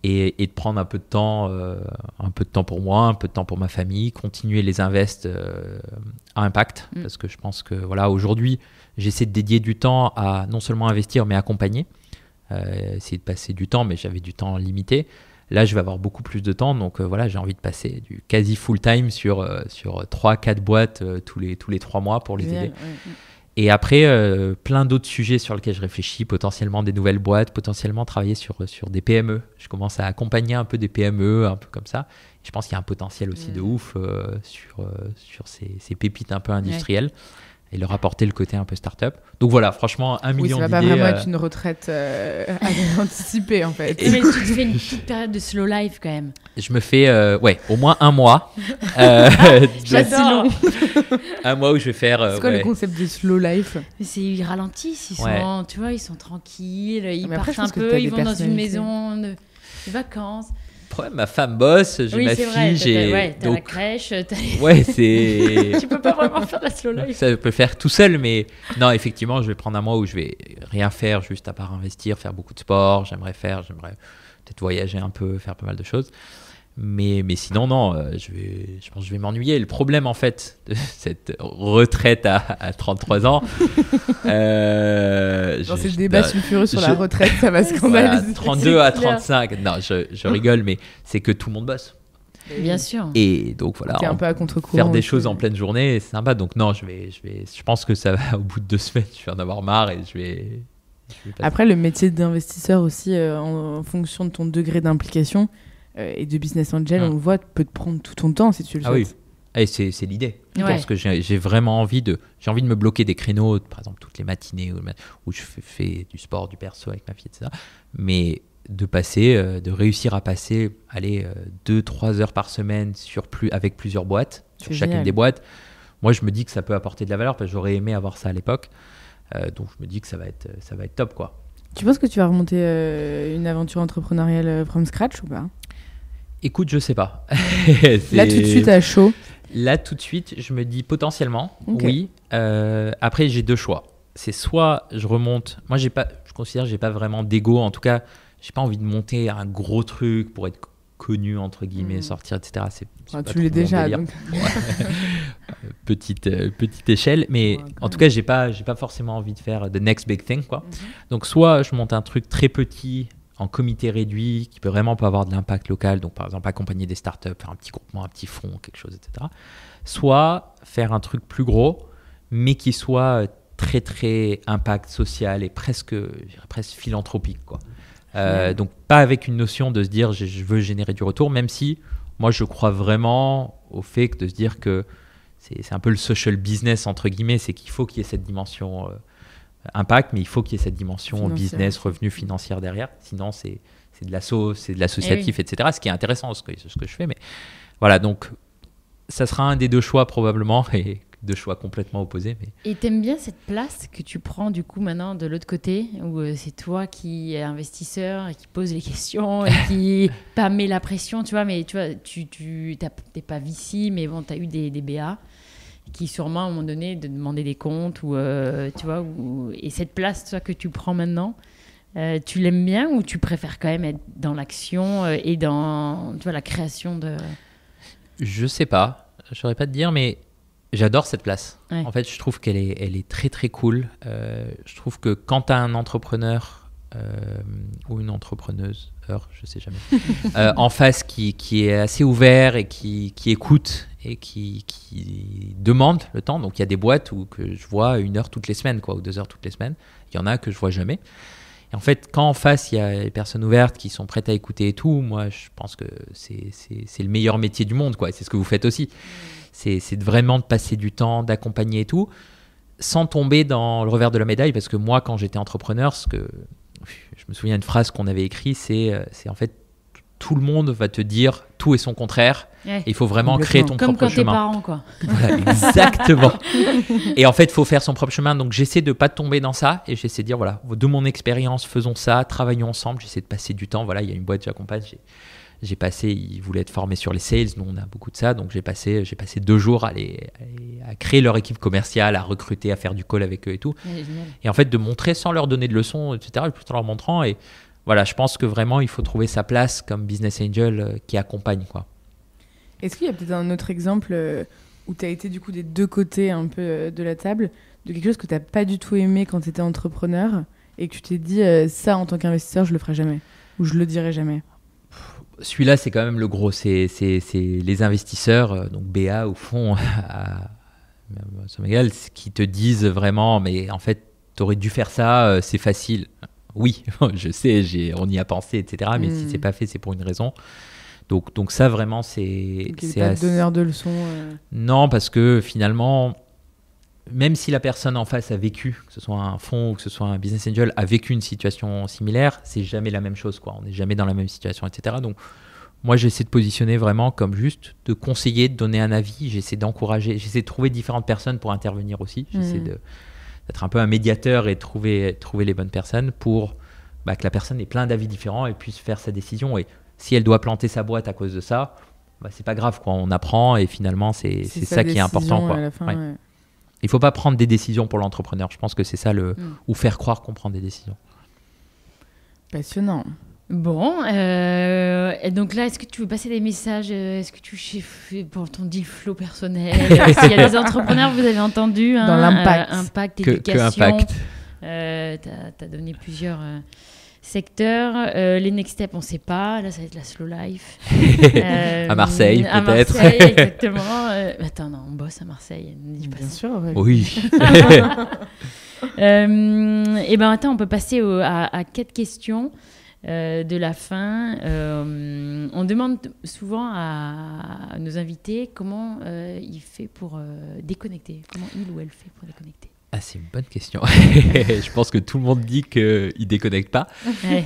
Et de prendre un peu de temps pour moi, un peu de temps pour ma famille, continuer les invests à impact. Parce que je pense que voilà, aujourd'hui, j'essaie de dédier du temps à non seulement investir, mais accompagner. Essayer de passer du temps, mais j'avais du temps limité. Là, je vais avoir beaucoup plus de temps. Donc voilà, j'ai envie de passer du quasi full-time sur 3-4 boîtes tous les 3 mois pour les aider. Ouais. Et après, plein d'autres sujets sur lesquels je réfléchis, potentiellement des nouvelles boîtes, potentiellement travailler sur des PME. Je commence à accompagner un peu des PME, un peu comme ça. Je pense qu'il y a un potentiel aussi de ouf sur ces pépites un peu industrielles et leur apporter le côté un peu start-up. Donc voilà, franchement, 1 million d'idées. Ça va pas vraiment être une retraite anticipée en fait. Mais tu te fais une petite période de slow life quand même. Je me fais au moins 1 mois. J'adore. 1 mois où je vais faire... C'est quoi le concept de slow life? Ils ralentissent, ils sont tranquilles, ils partent un que peu, ils vont dans une maison de vacances. Problème, ma femme bosse, j'ai ma fille, t'as la crèche, c'est... Tu peux pas vraiment faire la slow life. Ça peut faire tout seul, mais non, effectivement, je vais prendre 1 mois où je vais rien faire, juste à part investir, faire beaucoup de sport. J'aimerais peut-être voyager un peu, faire pas mal de choses. Mais sinon, non, je pense que je vais m'ennuyer. Le problème, en fait, de cette retraite à 33 ans... Dans ces débats sulfureux sur la retraite, ça va scandaliser. Voilà, 32 à 35, non, je rigole, mais c'est que tout le monde bosse. Bien sûr. Et donc, voilà, un peu à contre-courant faire des aussi, choses en pleine journée, c'est sympa. Donc, non, je pense que ça va, au bout de 2 semaines, je vais en avoir marre et je vais Après, le métier d'investisseur aussi, en fonction de ton degré d'implication... et de business angel, on le voit, peut te prendre tout ton temps si tu le souhaites. Oui, et c'est l'idée. Je pense que j'ai vraiment envie de me bloquer des créneaux, par exemple toutes les matinées où je fais du sport, du perso avec ma fille, etc. Mais de réussir à passer 2-3 heures par semaine avec plusieurs boîtes, sur chacune des boîtes. Moi, je me dis que ça peut apporter de la valeur parce que j'aurais aimé avoir ça à l'époque. Donc, je me dis que ça va être top, quoi. Tu penses que tu vas remonter une aventure entrepreneuriale from scratch ou pas ? Écoute, je sais pas. Là, tout de suite, à chaud. Là, tout de suite, je me dis potentiellement, oui. Après, j'ai 2 choix. C'est soit je remonte. Moi, je considère que j'ai pas vraiment d'ego. En tout cas, j'ai pas envie de monter un gros truc pour être connu, entre guillemets, sortir, etc. Tu l'es déjà. Donc... petite échelle. Mais en tout cas, j'ai pas forcément envie de faire the next big thing, quoi. Donc, soit je monte un truc très petit, en comité réduit, qui peut vraiment pas avoir de l'impact local, donc par exemple accompagner des startups, faire un petit groupement, un petit fonds, quelque chose, etc. Soit faire un truc plus gros, mais qui soit très très impact social et presque philanthropique, quoi. Donc pas avec une notion de se dire je veux générer du retour, même si moi je crois vraiment au fait de se dire que c'est un peu le social business entre guillemets, c'est qu'il faut qu'il y ait cette dimension impact, mais il faut qu'il y ait cette dimension financière, business, revenu financière derrière. Sinon, c'est de l'asso, c'est de l'associatif, etc. Ce qui est intéressant, ce que je fais. Mais voilà, donc ça sera un des 2 choix probablement, et 2 choix complètement opposés. Mais... Et t'aimes bien cette place que tu prends du coup maintenant de l'autre côté, où c'est toi qui es investisseur et qui pose les questions et qui pas met la pression, tu vois, mais tu vois, t'es pas VC, mais bon, t'as eu des BA qui sûrement à un moment donné de demander des comptes ou tu vois, et cette place toi, que tu prends maintenant, tu l'aimes bien ou tu préfères quand même être dans l'action et dans, tu vois, la création de... Je sais pas, je saurais pas te dire, mais j'adore cette place. Ouais. En fait, je trouve elle est très très cool. Je trouve que quand tu as un entrepreneur ou une entrepreneuse, je sais jamais, en face qui est assez ouvert et qui écoute et qui demande le temps. Donc il y a des boîtes où que je vois 1 heure toutes les semaines, quoi, ou 2 heures toutes les semaines. Il y en a que je vois jamais. Et en fait, quand en face il y a des personnes ouvertes qui sont prêtes à écouter et tout, moi je pense que c'est le meilleur métier du monde, quoi. C'est ce que vous faites aussi. C'est vraiment de passer du temps, d'accompagner et tout, sans tomber dans le revers de la médaille. Parce que moi, quand j'étais entrepreneur, je me souviens d'une phrase qu'on avait écrite, c'est en fait tout le monde va te dire tout et son contraire. Ouais. Et il faut vraiment créer ton propre chemin. Comme quand tes parents, quoi. Voilà, exactement. Et en fait, il faut faire son propre chemin. Donc, j'essaie de ne pas tomber dans ça et j'essaie de dire, voilà, de mon expérience, faisons ça, travaillons ensemble. J'essaie de passer du temps. Voilà, il y a une boîte que j'accompagne. J'ai passé, ils voulaient être formés sur les sales. Nous, on a beaucoup de ça. Donc, j'ai passé 2 jours à créer leur équipe commerciale, à recruter, à faire du call avec eux et tout. Ouais, et en fait, de montrer sans leur donner de leçons, etc., tout en leur montrant. Et voilà, je pense que vraiment, il faut trouver sa place comme business angel qui accompagne, quoi. Est-ce qu'il y a peut-être un autre exemple où tu as été du coup des 2 côtés un peu de la table, de quelque chose que tu n'as pas du tout aimé quand tu étais entrepreneur et que tu t'es dit ça en tant qu'investisseur je le ferai jamais ou je le dirai jamais? Celui-là c'est quand même le gros, c'est les investisseurs, donc BA ou fonds qui te disent vraiment mais en fait tu aurais dû faire ça, c'est facile. Oui, je sais, on y a pensé, etc. Mais si c'est pas fait, c'est pour une raison. Donc ça vraiment c'est pas assez... donneur de leçons. Non, parce que finalement, même si la personne en face a vécu, que ce soit un fonds ou que ce soit un business angel, a vécu une situation similaire, c'est jamais la même chose, quoi. On n'est jamais dans la même situation, etc. Donc moi j'essaie de positionner vraiment comme juste de conseiller, de donner un avis. J'essaie d'encourager, j'essaie de trouver différentes personnes pour intervenir aussi. J'essaie d'être un peu un médiateur et de trouver les bonnes personnes pour que la personne ait plein d'avis différents et puisse faire sa décision. Et si elle doit planter sa boîte à cause de ça, c'est pas grave, quoi. On apprend et finalement c'est ça qui est important, quoi. À la fin, ouais. Il faut pas prendre des décisions pour l'entrepreneur. Je pense que c'est ça ou faire croire qu'on prend des décisions. Passionnant. Bon, et donc là, est-ce que tu veux passer des messages? Est-ce que tu pour ton deal flow personnel? S'il y a des entrepreneurs, vous avez entendu dans l'impact, impact, éducation. Que impact. T'as donné plusieurs secteurs. Les next steps, on ne sait pas. Là, ça va être la slow life. À Marseille, peut-être. À Marseille, exactement. Attends, non, on bosse à Marseille. Bien sûr. Ouais. Oui. Et ben attends, on peut passer à 4 questions de la fin. On demande souvent à nos invités comment il fait pour déconnecter. Comment il ou elle fait pour déconnecter. Ah, c'est une bonne question. Je pense que tout le monde dit qu'il ne déconnecte pas. Ouais.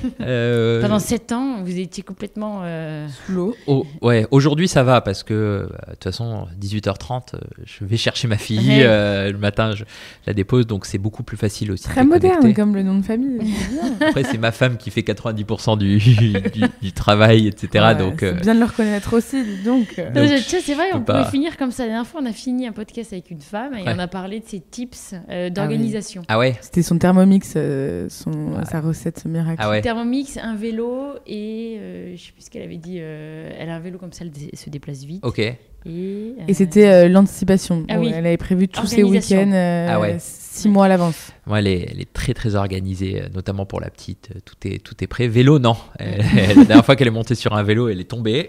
Pendant 7 ans, vous étiez complètement sous l'eau. Ouais, aujourd'hui, ça va parce que, de toute façon, 18h30, je vais chercher ma fille. Le matin, je la dépose. Donc, c'est beaucoup plus facile aussi. Très moderne comme le nom de famille. Après, c'est ma femme qui fait 90% du travail, etc. Ouais, donc, c'est bien de le reconnaître aussi, donc. Tiens, c'est vrai, on pouvait finir comme ça. La dernière fois, on a fini un podcast avec une femme et on a parlé de ses tips d'organisation. Ah ouais. C'était son Thermomix, sa recette miracle. Ah ouais. Thermomix, un vélo et je sais plus ce qu'elle avait dit. Elle a un vélo comme ça, elle se déplace vite. Ok. Et c'était l'anticipation. Oui. Elle avait prévu tous ses week-ends 6 mois à l'avance. Ouais, elle est très très organisée, notamment pour la petite. Tout est prêt. Vélo, non. La dernière fois qu'elle est montée sur un vélo, elle est tombée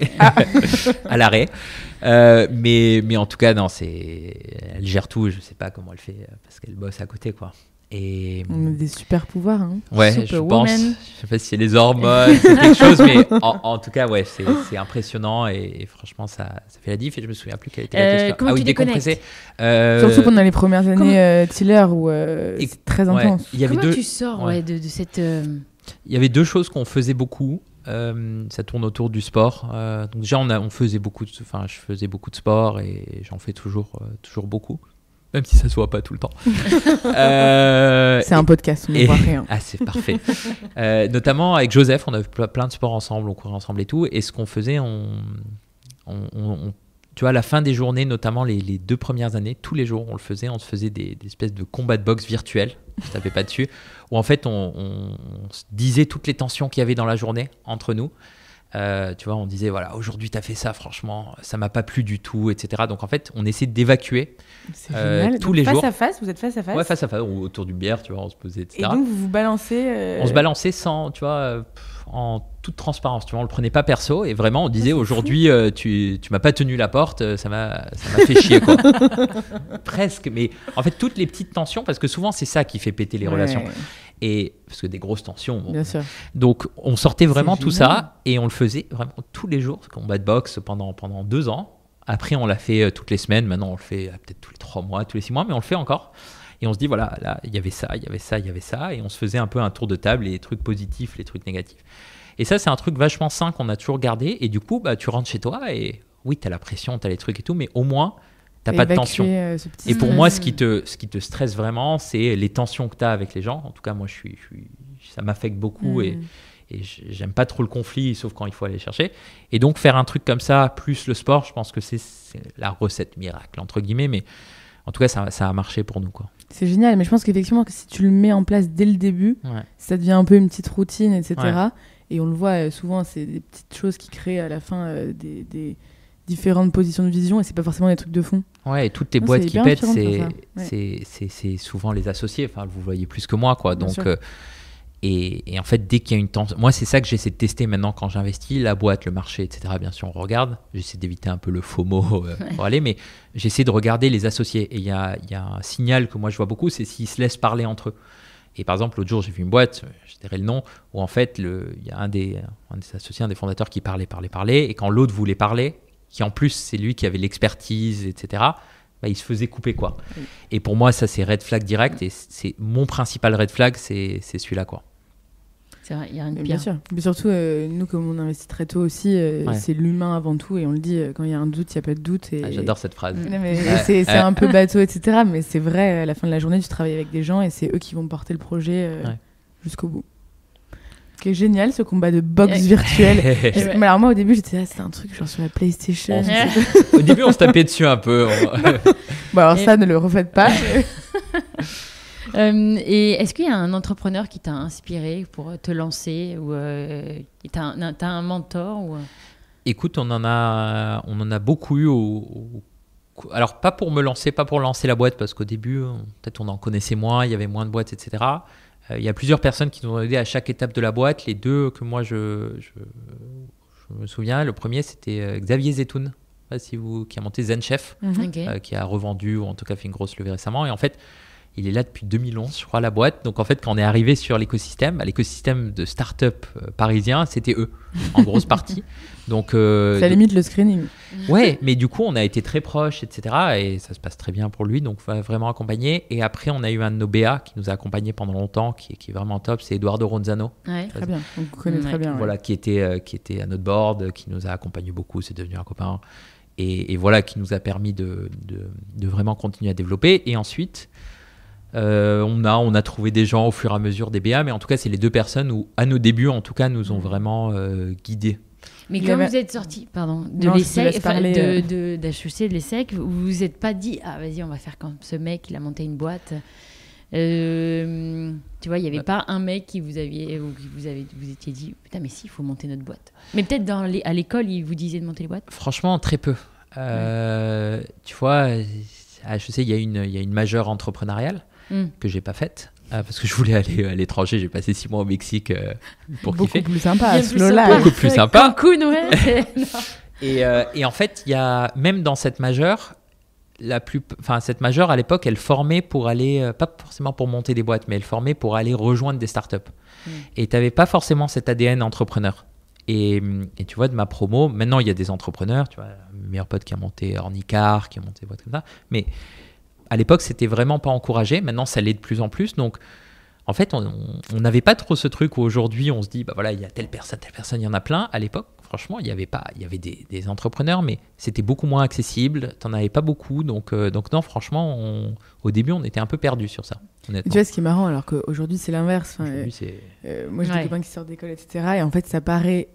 à l'arrêt. Mais en tout cas, non, elle gère tout. Je sais pas comment elle fait parce qu'elle bosse à côté, quoi. Et on a des super pouvoirs. Hein. Ouais, je pense. Je sais pas si c'est les hormones, c'est quelque chose, mais en tout cas, ouais, c'est impressionnant et franchement, ça fait la diff. Et je me souviens plus quelle était la question. Comment tu décompresser. Surtout pendant les premières années Tiller où c'est très intense. Comment tu sors de cette Il y avait 2 choses qu'on faisait beaucoup. Ça tourne autour du sport. Donc déjà, je faisais beaucoup de sport et j'en fais toujours beaucoup. Même si ça ne se voit pas tout le temps. C'est un podcast, on ne voit rien. Ah, c'est parfait. Notamment avec Joseph, on avait plein de sports ensemble, on courait ensemble et tout. Et ce qu'on faisait, tu vois, à la fin des journées, notamment les 2 premières années, tous les jours, on se faisait des espèces de combats de boxe virtuels. Je ne tapais pas dessus. Où en fait, on se disait toutes les tensions qu'il y avait dans la journée entre nous. Tu vois, on disait, voilà, aujourd'hui, tu as fait ça, franchement, ça m'a pas plu du tout, etc. Donc, en fait, on essaie d'évacuer C'est génial. tous les jours. Face à face, vous êtes face à face. Ouais, face à face, autour d'une bière, tu vois, on se posait, etc. Et donc, vous vous balancez. On se balançait sans, tu vois, en toute transparence, tu vois, on le prenait pas perso et vraiment on disait aujourd'hui tu m'as pas tenu la porte, ça m'a fait chier quoi. Presque, mais en fait toutes les petites tensions, parce que souvent c'est ça qui fait péter les relations, et parce que des grosses tensions. Bon. Bien sûr. Donc on sortait vraiment C'est tout génial. ça et on le faisait vraiment tous les jours, combat de boxe pendant 2 ans. Après on l'a fait toutes les semaines, maintenant on le fait peut-être tous les 3 mois, tous les 6 mois, mais on le fait encore. Et on se dit, voilà, là, il y avait ça, il y avait ça, il y avait ça. Et on se faisait un peu un tour de table, les trucs positifs, les trucs négatifs. Et ça, c'est un truc vachement sain qu'on a toujours gardé. Et du coup, bah, tu rentres chez toi et oui, tu as la pression, tu as les trucs et tout, mais au moins, tu n'as pas de tension. Ce petit Et pour stress. moi, ce qui te stresse vraiment, c'est les tensions que tu as avec les gens. En tout cas, moi, ça m'affecte beaucoup et j'aime pas trop le conflit, sauf quand il faut aller chercher. Et donc, faire un truc comme ça, plus le sport, je pense que c'est la recette miracle, entre guillemets. Mais en tout cas, ça a marché pour nous, quoi. C'est génial, mais je pense qu'effectivement, que si tu le mets en place dès le début, ça devient un peu une petite routine, etc. Ouais. Et on le voit souvent, c'est des petites choses qui créent à la fin des différentes positions de vision, et c'est pas forcément des trucs de fond. Ouais, et toutes les Non, boîtes c'est qui hyper pètent, inspirant de faire c'est souvent les associés. Enfin, vous voyez plus que moi, quoi. Bien Donc, sûr. et en fait, dès qu'il y a une tension, moi, c'est ça que j'essaie de tester maintenant quand j'investis, la boîte, le marché, etc. Bien sûr, on regarde. J'essaie d'éviter un peu le FOMO pour aller, mais j'essaie de regarder les associés. Et il y a un signal que moi je vois beaucoup, c'est s'ils se laissent parler entre eux. Et par exemple, l'autre jour, j'ai vu une boîte, je dirais le nom, où en fait, il y a un des associés, un des fondateurs qui parlait, et quand l'autre voulait parler, qui en plus, c'est lui qui avait l'expertise, etc., bah, il se faisait couper, quoi. Oui. Et pour moi, ça, c'est red flag direct, et c'est mon principal red flag, c'est celui-là, quoi. C'est vrai, il y a rien de Mais pire. bien sûr. Mais surtout, nous, comme on investit très tôt aussi, c'est l'humain avant tout, et on le dit, quand il y a un doute, il n'y a pas de doute. Et... Ah, j'adore cette phrase. Non, mais c'est un peu bateau, etc. Mais c'est vrai, à la fin de la journée, tu travailles avec des gens et c'est eux qui vont porter le projet jusqu'au bout. Ok, génial ce combat de boxe virtuelle. Mais alors moi au début j'étais là, c'est un truc genre sur la PlayStation. Au début on se tapait dessus un peu. Bon alors ça ne le refaites pas. Et est-ce qu'il y a un entrepreneur qui t'a inspiré pour te lancer ou t'as un mentor ou... Écoute, on en a beaucoup eu alors pas pour me lancer, pas pour lancer la boîte, parce qu'au début peut-être on en connaissait moins, il y avait moins de boîtes, etc. Il y a plusieurs personnes qui nous ont aidé à chaque étape de la boîte. Les deux que moi je me souviens, le premier c'était Xavier Zetoun, qui a monté Zen Chef, qui a revendu ou en tout cas fait une grosse levée récemment. Et en fait, il est là depuis 2011, je crois, la boîte. Donc en fait, quand on est arrivé sur l'écosystème de start-up parisien, c'était eux, en grosse partie. Donc, ça limite le screening. Ouais, mais du coup, on a été très proches, etc. Et ça se passe très bien pour lui, donc vraiment accompagné. Et après, on a eu un de nos BA qui nous a accompagnés pendant longtemps, qui est vraiment top, c'est Eduardo Ronzano. Ouais. Très bien, on connaît très bien. Voilà, qui était à notre board, qui nous a accompagnés beaucoup, c'est devenu un copain. Et voilà, qui nous a permis de vraiment continuer à développer. Et ensuite... on a trouvé des gens au fur et à mesure des BA, mais en tout cas, c'est les deux personnes où, à nos débuts, en tout cas, nous ont vraiment guidés. Mais quand vous êtes sorti de l'ESSEC, d'HEC, de l'ESSEC, vous vous êtes pas dit, ah vas-y, on va faire comme ce mec, il a monté une boîte. Tu vois, il n'y avait pas un mec qui vous étiez dit, putain, mais si, il faut monter notre boîte. Mais peut-être à l'école, il vous disait de monter les boîtes. Franchement, très peu. Tu vois, à HEC, il y a une majeure entrepreneuriale que j'ai pas faite. Parce que je voulais aller à l'étranger, j'ai passé 6 mois au Mexique pour kiffer. Beaucoup plus sympa, beaucoup plus sympa. Cancun, ouais. Et en fait, il y a même dans cette majeure, cette majeure à l'époque, elle formait pour aller, pas forcément pour monter des boîtes, mais elle formait pour aller rejoindre des startups. Et tu n'avais pas forcément cet ADN entrepreneur. Et tu vois, de ma promo, maintenant il y a des entrepreneurs, tu vois, mon meilleur pote qui a monté Ornicar, qui a monté des boîtes comme ça, mais à l'époque, c'était vraiment pas encouragé. Maintenant, ça l'est de plus en plus. Donc, en fait, on n'avait pas trop ce truc où aujourd'hui, on se dit, bah voilà, il y a telle personne, il y en a plein. À l'époque, franchement, il y avait des entrepreneurs, mais c'était beaucoup moins accessible. T'en avais pas beaucoup. Donc non, franchement, au début, on était un peu perdus sur ça. Et tu vois, ce qui est marrant, alors qu'aujourd'hui, c'est l'inverse. Aujourd'hui, moi, j'ai des copains qui sortent d'école, etc. Et en fait, ça paraît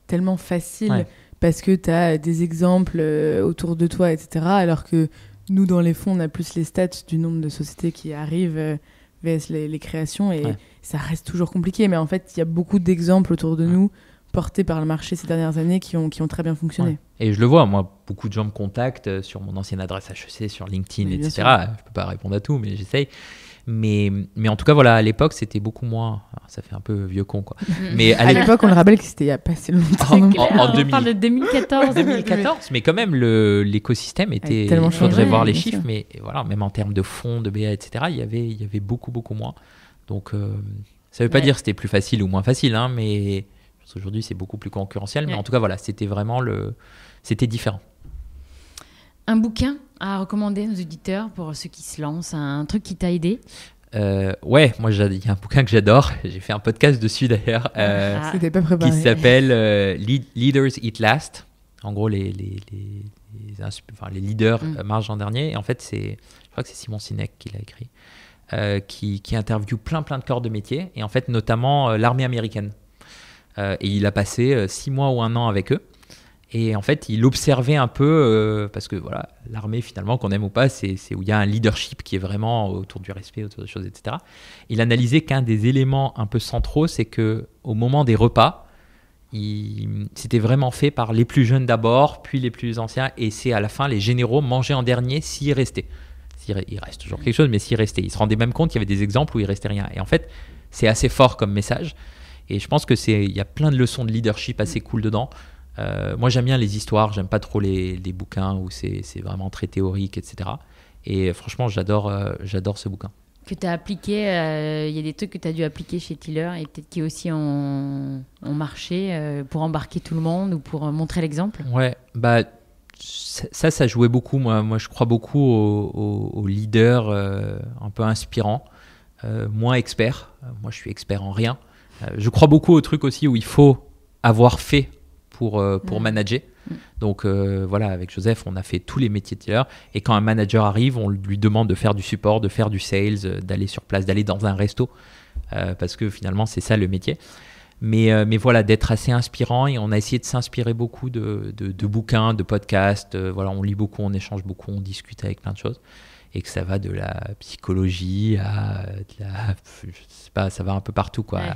tellement facile parce que tu as des exemples autour de toi, etc. Alors que nous, dans les fonds, on a plus les stats du nombre de sociétés qui arrivent vs les créations et ça reste toujours compliqué. Mais en fait, il y a beaucoup d'exemples autour de nous portés par le marché ces dernières années qui ont très bien fonctionné. Ouais. Et je le vois, moi, beaucoup de gens me contactent sur mon ancienne adresse HEC, sur LinkedIn, Mais bien etc. sûr. Je peux pas répondre à tout, mais j'essaye. Mais en tout cas, voilà, à l'époque, c'était beaucoup moins. Alors, ça fait un peu vieux con, quoi. Mais À l'époque, on le rappelle que c'était il y a pas si longtemps. En- Claire, en on 2000. parle de 2014. 2014, mais quand même, l'écosystème était. tellement Il faudrait changé, voir les bien chiffres, sûr. mais voilà, même en termes de fonds, de BA, etc., il y avait beaucoup, beaucoup moins. Donc, ça veut pas Ouais. dire que c'était plus facile ou moins facile, hein, mais parce qu'aujourd'hui, c'est beaucoup plus concurrentiel. Mais Ouais. en tout cas, voilà, c'était vraiment c'était différent. Un bouquin à recommander à nos auditeurs pour ceux qui se lancent, un truc qui t'a aidé? Ouais, moi, il y a un bouquin que j'adore. J'ai fait un podcast dessus d'ailleurs. Ah. C'était pas Qui préparé. s'appelle Leaders Eat Last. En gros, les leaders mangent en dernier. Et en fait, je crois que c'est Simon Sinek qui l'a écrit, qui interviewe plein de corps de métier. Et en fait, notamment l'armée américaine. Et il a passé 6 mois ou 1 an avec eux. Et en fait, il observait un peu, parce que voilà, l'armée, finalement, qu'on aime ou pas, c'est où il y a un leadership qui est vraiment autour du respect, autour des choses, etc. Il analysait qu'un des éléments un peu centraux, c'est qu'au moment des repas, c'était vraiment fait par les plus jeunes d'abord, puis les plus anciens, et c'est à la fin, les généraux mangeaient en dernier s'il restait. Il reste toujours quelque chose, mais s'il restait. Ils se rendaient même compte qu'il y avait des exemples où il restait rien. Et en fait, c'est assez fort comme message. Et je pense il y a plein de leçons de leadership assez cool dedans. Moi, j'aime bien les histoires, j'aime pas trop les bouquins où c'est vraiment très théorique, etc. Et franchement, j'adore ce bouquin. Que tu as appliqué, il y a des trucs que tu as dû appliquer chez Tiller et peut-être qui aussi ont marché pour embarquer tout le monde ou pour montrer l'exemple. Ouais, bah ça jouait beaucoup. Moi, je crois beaucoup aux leaders un peu inspirants, moins experts. Moi, je suis expert en rien. Je crois beaucoup aux trucs aussi où il faut avoir fait pour manager. Donc voilà, avec Joseph, on a fait tous les métiers de Tiller. Et quand un manager arrive, on lui demande de faire du support, de faire du sales, d'aller sur place, d'aller dans un resto, parce que finalement, c'est ça le métier. Mais voilà, d'être assez inspirant. Et on a essayé de s'inspirer beaucoup de bouquins, de podcasts. Voilà, on lit beaucoup, on échange beaucoup, on discute avec plein de choses. Et que ça va de la psychologie à je sais pas, ça va un peu partout, quoi. Ouais.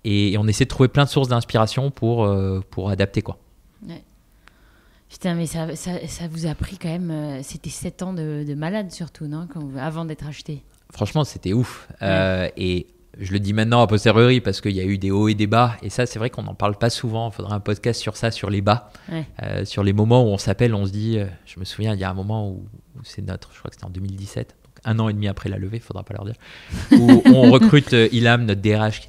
Et on essaie de trouver plein de sources d'inspiration pour adapter, quoi. Ouais. Putain, mais ça vous a pris quand même. C'était 7 ans de malade, surtout, non avant d'être acheté. Franchement, c'était ouf. Et je le dis maintenant a posteriori parce qu'il y a eu des hauts et des bas. Et ça, c'est vrai qu'on n'en parle pas souvent. Il faudrait un podcast sur ça, sur les bas. Ouais. Sur les moments où on s'appelle, on se dit. Je me souviens, il y a un moment où je crois que c'était en 2017. Donc 1 an et demi après la levée, il ne faudra pas leur dire. Où on recrute Ilham, notre DRH,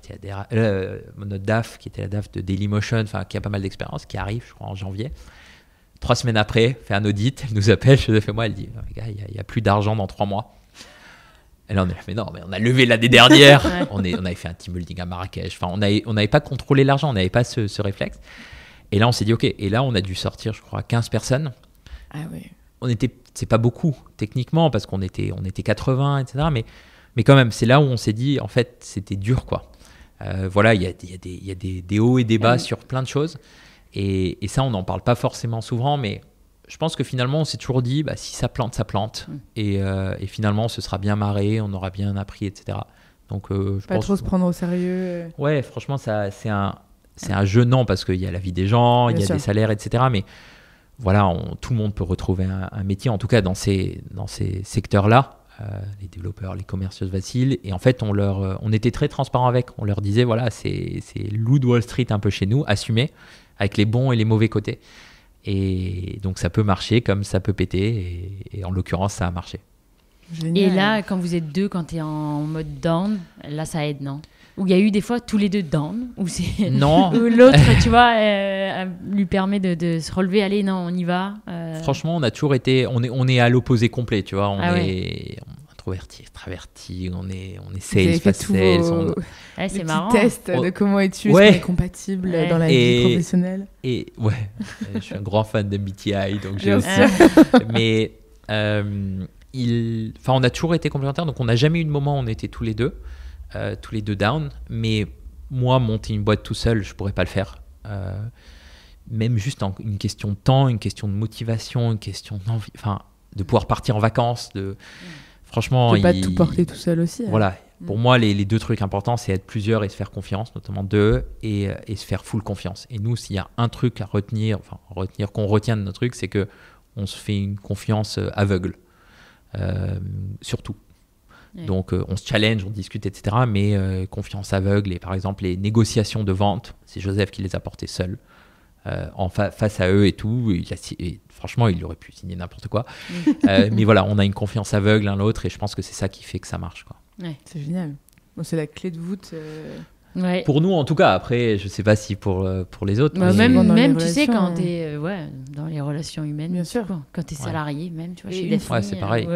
notre DAF, qui était la DAF de Dailymotion, qui a pas mal d'expérience, qui arrive, je crois, en janvier. 3 semaines après, fait un audit, elle nous appelle, Joseph et moi, elle dit les gars, il n'y a plus d'argent dans 3 mois. Et là, on est là, mais non, mais on a levé l'année dernière. Ouais. On avait fait un team building à Marrakech. On n'avait pas contrôlé l'argent, on n'avait pas ce réflexe. Et là, on s'est dit, OK. Et là, on a dû sortir, je crois, 15 personnes. Ah ouais. C'est pas beaucoup, techniquement, parce qu'on était 80, etc. Mais quand même, c'est là où on s'est dit, en fait, c'était dur, quoi. Voilà, il y a des hauts et des bas sur plein de choses. Et ça, on n'en parle pas forcément souvent, mais je pense que finalement, on s'est toujours dit, si ça plante, ça plante. Et finalement, ce sera bien marré, on aura bien appris, etc. Donc, je Pas pense trop se prendre au sérieux. Ouais, franchement, c'est un jeu, non, parce qu'il y a la vie des gens, il y a Bien des sûr. salaires, etc. Mais voilà, tout le monde peut retrouver un métier, en tout cas dans ces secteurs-là. Les développeurs, les commerciaux faciles. Et en fait, on était très transparent avec. On leur disait, voilà, c'est loup de Wall Street un peu chez nous, assumé, avec les bons et les mauvais côtés. Et donc, ça peut marcher comme ça peut péter. Et en l'occurrence, ça a marché. Génial. Et là, quand vous êtes deux, quand tu es en mode down, là, ça aide, non? Ou il y a eu des fois tous les deux down, ou c'est Non. ou l'autre, tu vois, lui permet de se relever, allez, non, on y va. Franchement, on a toujours été, on est à l'opposé complet, tu vois. On Ah est introverti, extraverti, on est Vous avez sales, fait pas tous sales. vos Ouais, des c'est petits marrant. tests de Oh. comment es-tu, Ouais. est-ce qu'on est compatible Ouais. dans la Et- vie professionnelle. Et ouais, je suis un grand fan de MBTI, donc j'ai Bien aussi. sûr. Mais on a toujours été complémentaires, donc on n'a jamais eu de moment où on était tous les deux down. Mais moi, monter une boîte tout seul, je pourrais pas le faire. Même juste une question de temps, une question de motivation, une question d'envie, de pouvoir partir en vacances. Franchement, Tu peux pas tout porter tout seul aussi. Voilà, Pour moi, les deux trucs importants, c'est être plusieurs et se faire confiance, notamment deux, et se faire full confiance. Et nous, s'il y a un truc à retenir, qu'on retient de notre truc, c'est qu'on se fait une confiance aveugle, surtout. Ouais. Donc, on se challenge, on discute, etc. Mais confiance aveugle, et par exemple, les négociations de vente, c'est Joseph qui les a portées seul. Face à eux et tout, et franchement il aurait pu signer n'importe quoi, mais voilà, on a une confiance aveugle l'un l'autre et je pense que c'est ça qui fait que ça marche, quoi. Ouais. C'est génial. Bon, c'est la clé de voûte Ouais. Pour nous en tout cas. Après je sais pas si pour les autres, bah, mais... même tu sais quand t'es dans les relations humaines, bien sûr, quand t'es salarié, même tu vois, chez les filles, c'est pareil.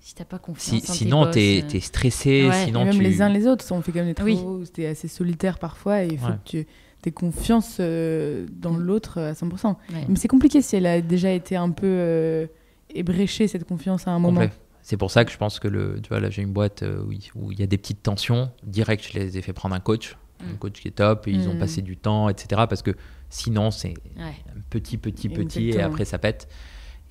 Si t'as pas confiance en sinon tes t'es stressé, sinon et même les uns les autres, on fait quand même des travaux où t'es assez solitaire parfois et il faut que tu aies confiance dans l'autre à 100%. Mais c'est compliqué si elle a déjà été un peu ébréchée, cette confiance à un moment. C'est pour ça que je pense que tu vois, là j'ai une boîte où il y a des petites tensions. Direct, je les ai fait prendre un coach qui est top, et ils ont passé du temps, etc. Parce que sinon c'est petit et après ça pète.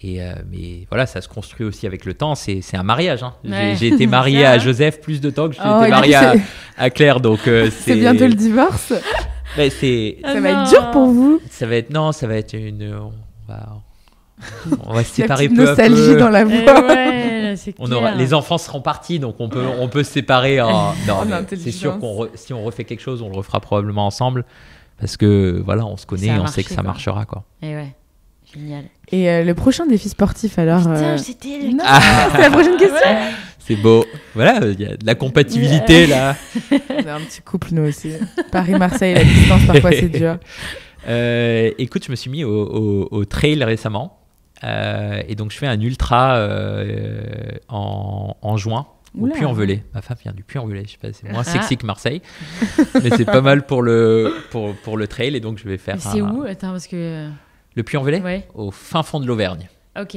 Mais voilà, ça se construit aussi avec le temps. C'est un mariage. Hein. J'ai été marié à Joseph plus de temps que j'ai été marié à Claire. Donc c'est bientôt le divorce. Mais ça va être dur pour vous. Ça va être une. On va se séparer peu à peu. Nostalgie dans la voix. Les enfants seront partis, donc on peut se séparer. C'est sûr si on refait quelque chose, on le refera probablement ensemble, parce que voilà, on se connaît, et on sait que ça marchera, quoi. Et ouais. Génial. Et le prochain défi sportif alors Putain, c'était c'est la prochaine question. C'est beau. Voilà, il y a de la compatibilité là. On a un petit couple nous aussi. Paris-Marseille, la distance parfois c'est dur. Écoute, je me suis mis au trail récemment, et donc je fais un ultra en juin. Au Puy-en-Velay. Ma femme vient du Puy-en-Velay. Je sais pas, c'est moins sexy que Marseille, mais c'est pas mal pour le trail, et donc je vais faire. C'est où? Attends, parce que. Le Puy-en-Velay, au fin fond de l'Auvergne. Ok.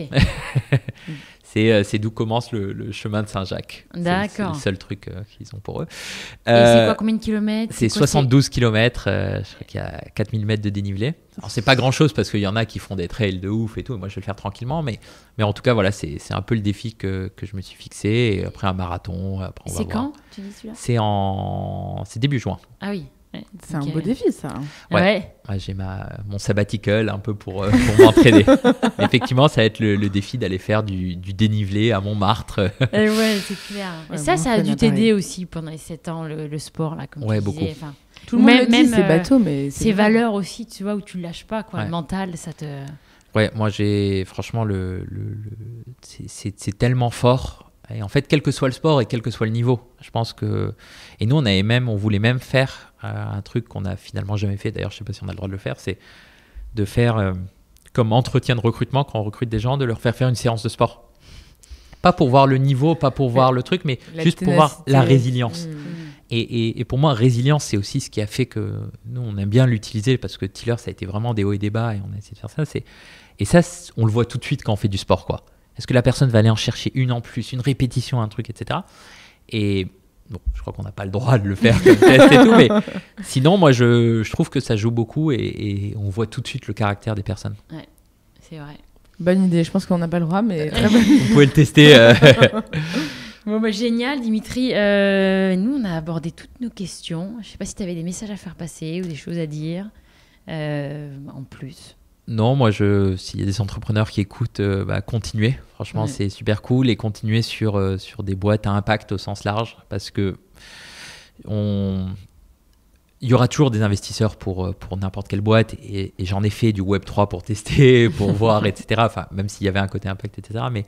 C'est d'où commence le chemin de Saint-Jacques. D'accord. C'est le seul truc qu'ils ont pour eux. Et c'est quoi, combien de kilomètres? C'est 72 kilomètres. Je crois qu'il y a 4000 mètres de dénivelé. Alors, c'est pas grand-chose parce qu'il y en a qui font des trails de ouf et tout. Et moi, je vais le faire tranquillement. Mais en tout cas, voilà, c'est un peu le défi que je me suis fixé. Et après, un marathon. C'est quand, tu dis celui-là? C'est début juin. Ah oui. C'est un beau défi, ça. Ouais, j'ai mon sabbatical un peu pour m'entraîner. Effectivement, ça va être le défi d'aller faire du dénivelé à Montmartre. Ouais, c'est clair. Et ça a dû t'aider aussi pendant les 7 ans, le sport, là, comme tu disais. Beaucoup. Enfin, tout le monde le dit, c'est bateau, mais ces valeurs aussi, tu vois, où tu lâches pas, quoi. Le mental, ça te... Ouais, moi, franchement, c'est tellement fort. Et en fait, quel que soit le sport et quel que soit le niveau, je pense que... Et nous, on voulait même faire un truc qu'on n'a finalement jamais fait. D'ailleurs, je ne sais pas si on a le droit de le faire. C'est de faire comme entretien de recrutement, quand on recrute des gens, de leur faire une séance de sport. Pas pour voir le niveau, pas pour voir le truc, mais juste pour voir la résilience. Et pour moi, résilience, c'est aussi ce qui a fait que nous, on aime bien l'utiliser, parce que Tiller, ça a été vraiment des hauts et des bas, et on a essayé de faire ça. Et ça, on le voit tout de suite quand on fait du sport, quoi. Est-ce que la personne va aller en chercher une en plus, une répétition, un truc, etc. Et bon, je crois qu'on n'a pas le droit de le faire comme test et tout, mais sinon, moi, je trouve que ça joue beaucoup, et on voit tout de suite le caractère des personnes. Ouais, c'est vrai. Bonne idée, je pense qu'on n'a pas le droit, mais très bonne idée. Vous pouvez le tester. Bon, génial, Dimitri. Nous, on a abordé toutes nos questions. Je ne sais pas si tu avais des messages à faire passer ou des choses à dire en plus. Non, moi, s'il y a des entrepreneurs qui écoutent, continuez. Franchement, c'est super cool, et continuez sur des boîtes à impact au sens large, parce que il y aura toujours des investisseurs pour n'importe quelle boîte, et j'en ai fait du Web3 pour tester, pour voir, etc. Enfin, même s'il y avait un côté impact, etc. Mais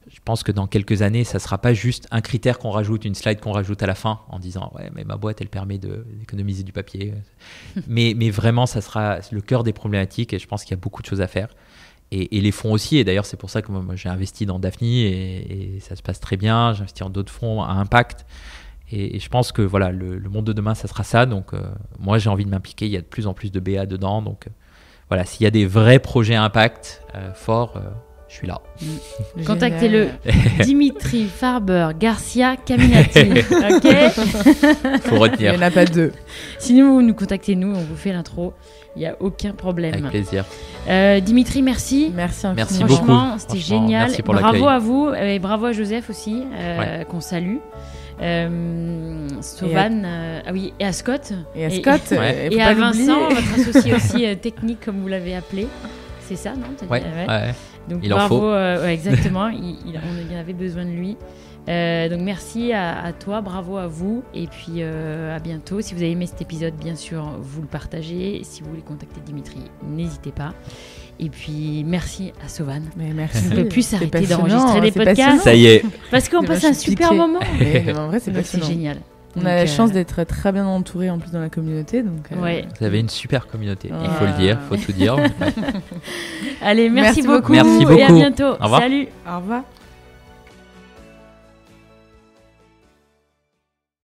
je pense que dans quelques années, ça ne sera pas juste un critère qu'on rajoute, une slide qu'on rajoute à la fin en disant « Ouais, mais ma boîte, elle permet d'économiser du papier. » mais vraiment, ça sera le cœur des problématiques, et je pense qu'il y a beaucoup de choses à faire. Et les fonds aussi. Et d'ailleurs, c'est pour ça que moi j'ai investi dans Daphne, et ça se passe très bien. J'ai investi en d'autres fonds à impact. Et je pense que voilà, le monde de demain, ça sera ça. Donc, moi, j'ai envie de m'impliquer. Il y a de plus en plus de BA dedans. Donc, voilà, s'il y a des vrais projets à impact forts, je suis là. Contactez-le. Dimitri Farber Garcia Caminati. Ok. Faut retenir. Il n'y en a pas deux. Sinon, vous nous contactez, nous, on vous fait l'intro. Il n'y a aucun problème. Avec plaisir. Dimitri, merci. Merci infiniment. Merci beaucoup. Franchement, c'était génial. Merci pour bravo l'accueil. à vous, et bravo à Joseph aussi, qu'on salue. Sovan, et à Scott. Et à Scott, et à Vincent, votre associé aussi technique, comme vous l'avez appelé. C'est ça, non? Ouais. Donc il bravo, en faut. exactement, on avait besoin de lui. Donc merci à toi, bravo à vous, et puis à bientôt. Si vous avez aimé cet épisode, bien sûr, vous le partagez. Si vous voulez contacter Dimitri, n'hésitez pas. Et puis merci à Sovan. Mais merci. On ne peut plus s'arrêter passionnant, d'enregistrer des c'est podcasts. passionnant. Ça y est. Parce qu'on passe un super moment. Mais en vrai, c'est Donc, c'est passionnant. génial. On Donc, a la chance d'être très bien entourés en plus dans la communauté. Donc, Ouais. Vous avez une super communauté, il Ouais. faut le dire, il faut tout dire. Allez, merci beaucoup. Merci beaucoup. Et à bientôt. Au revoir. Salut. Au revoir.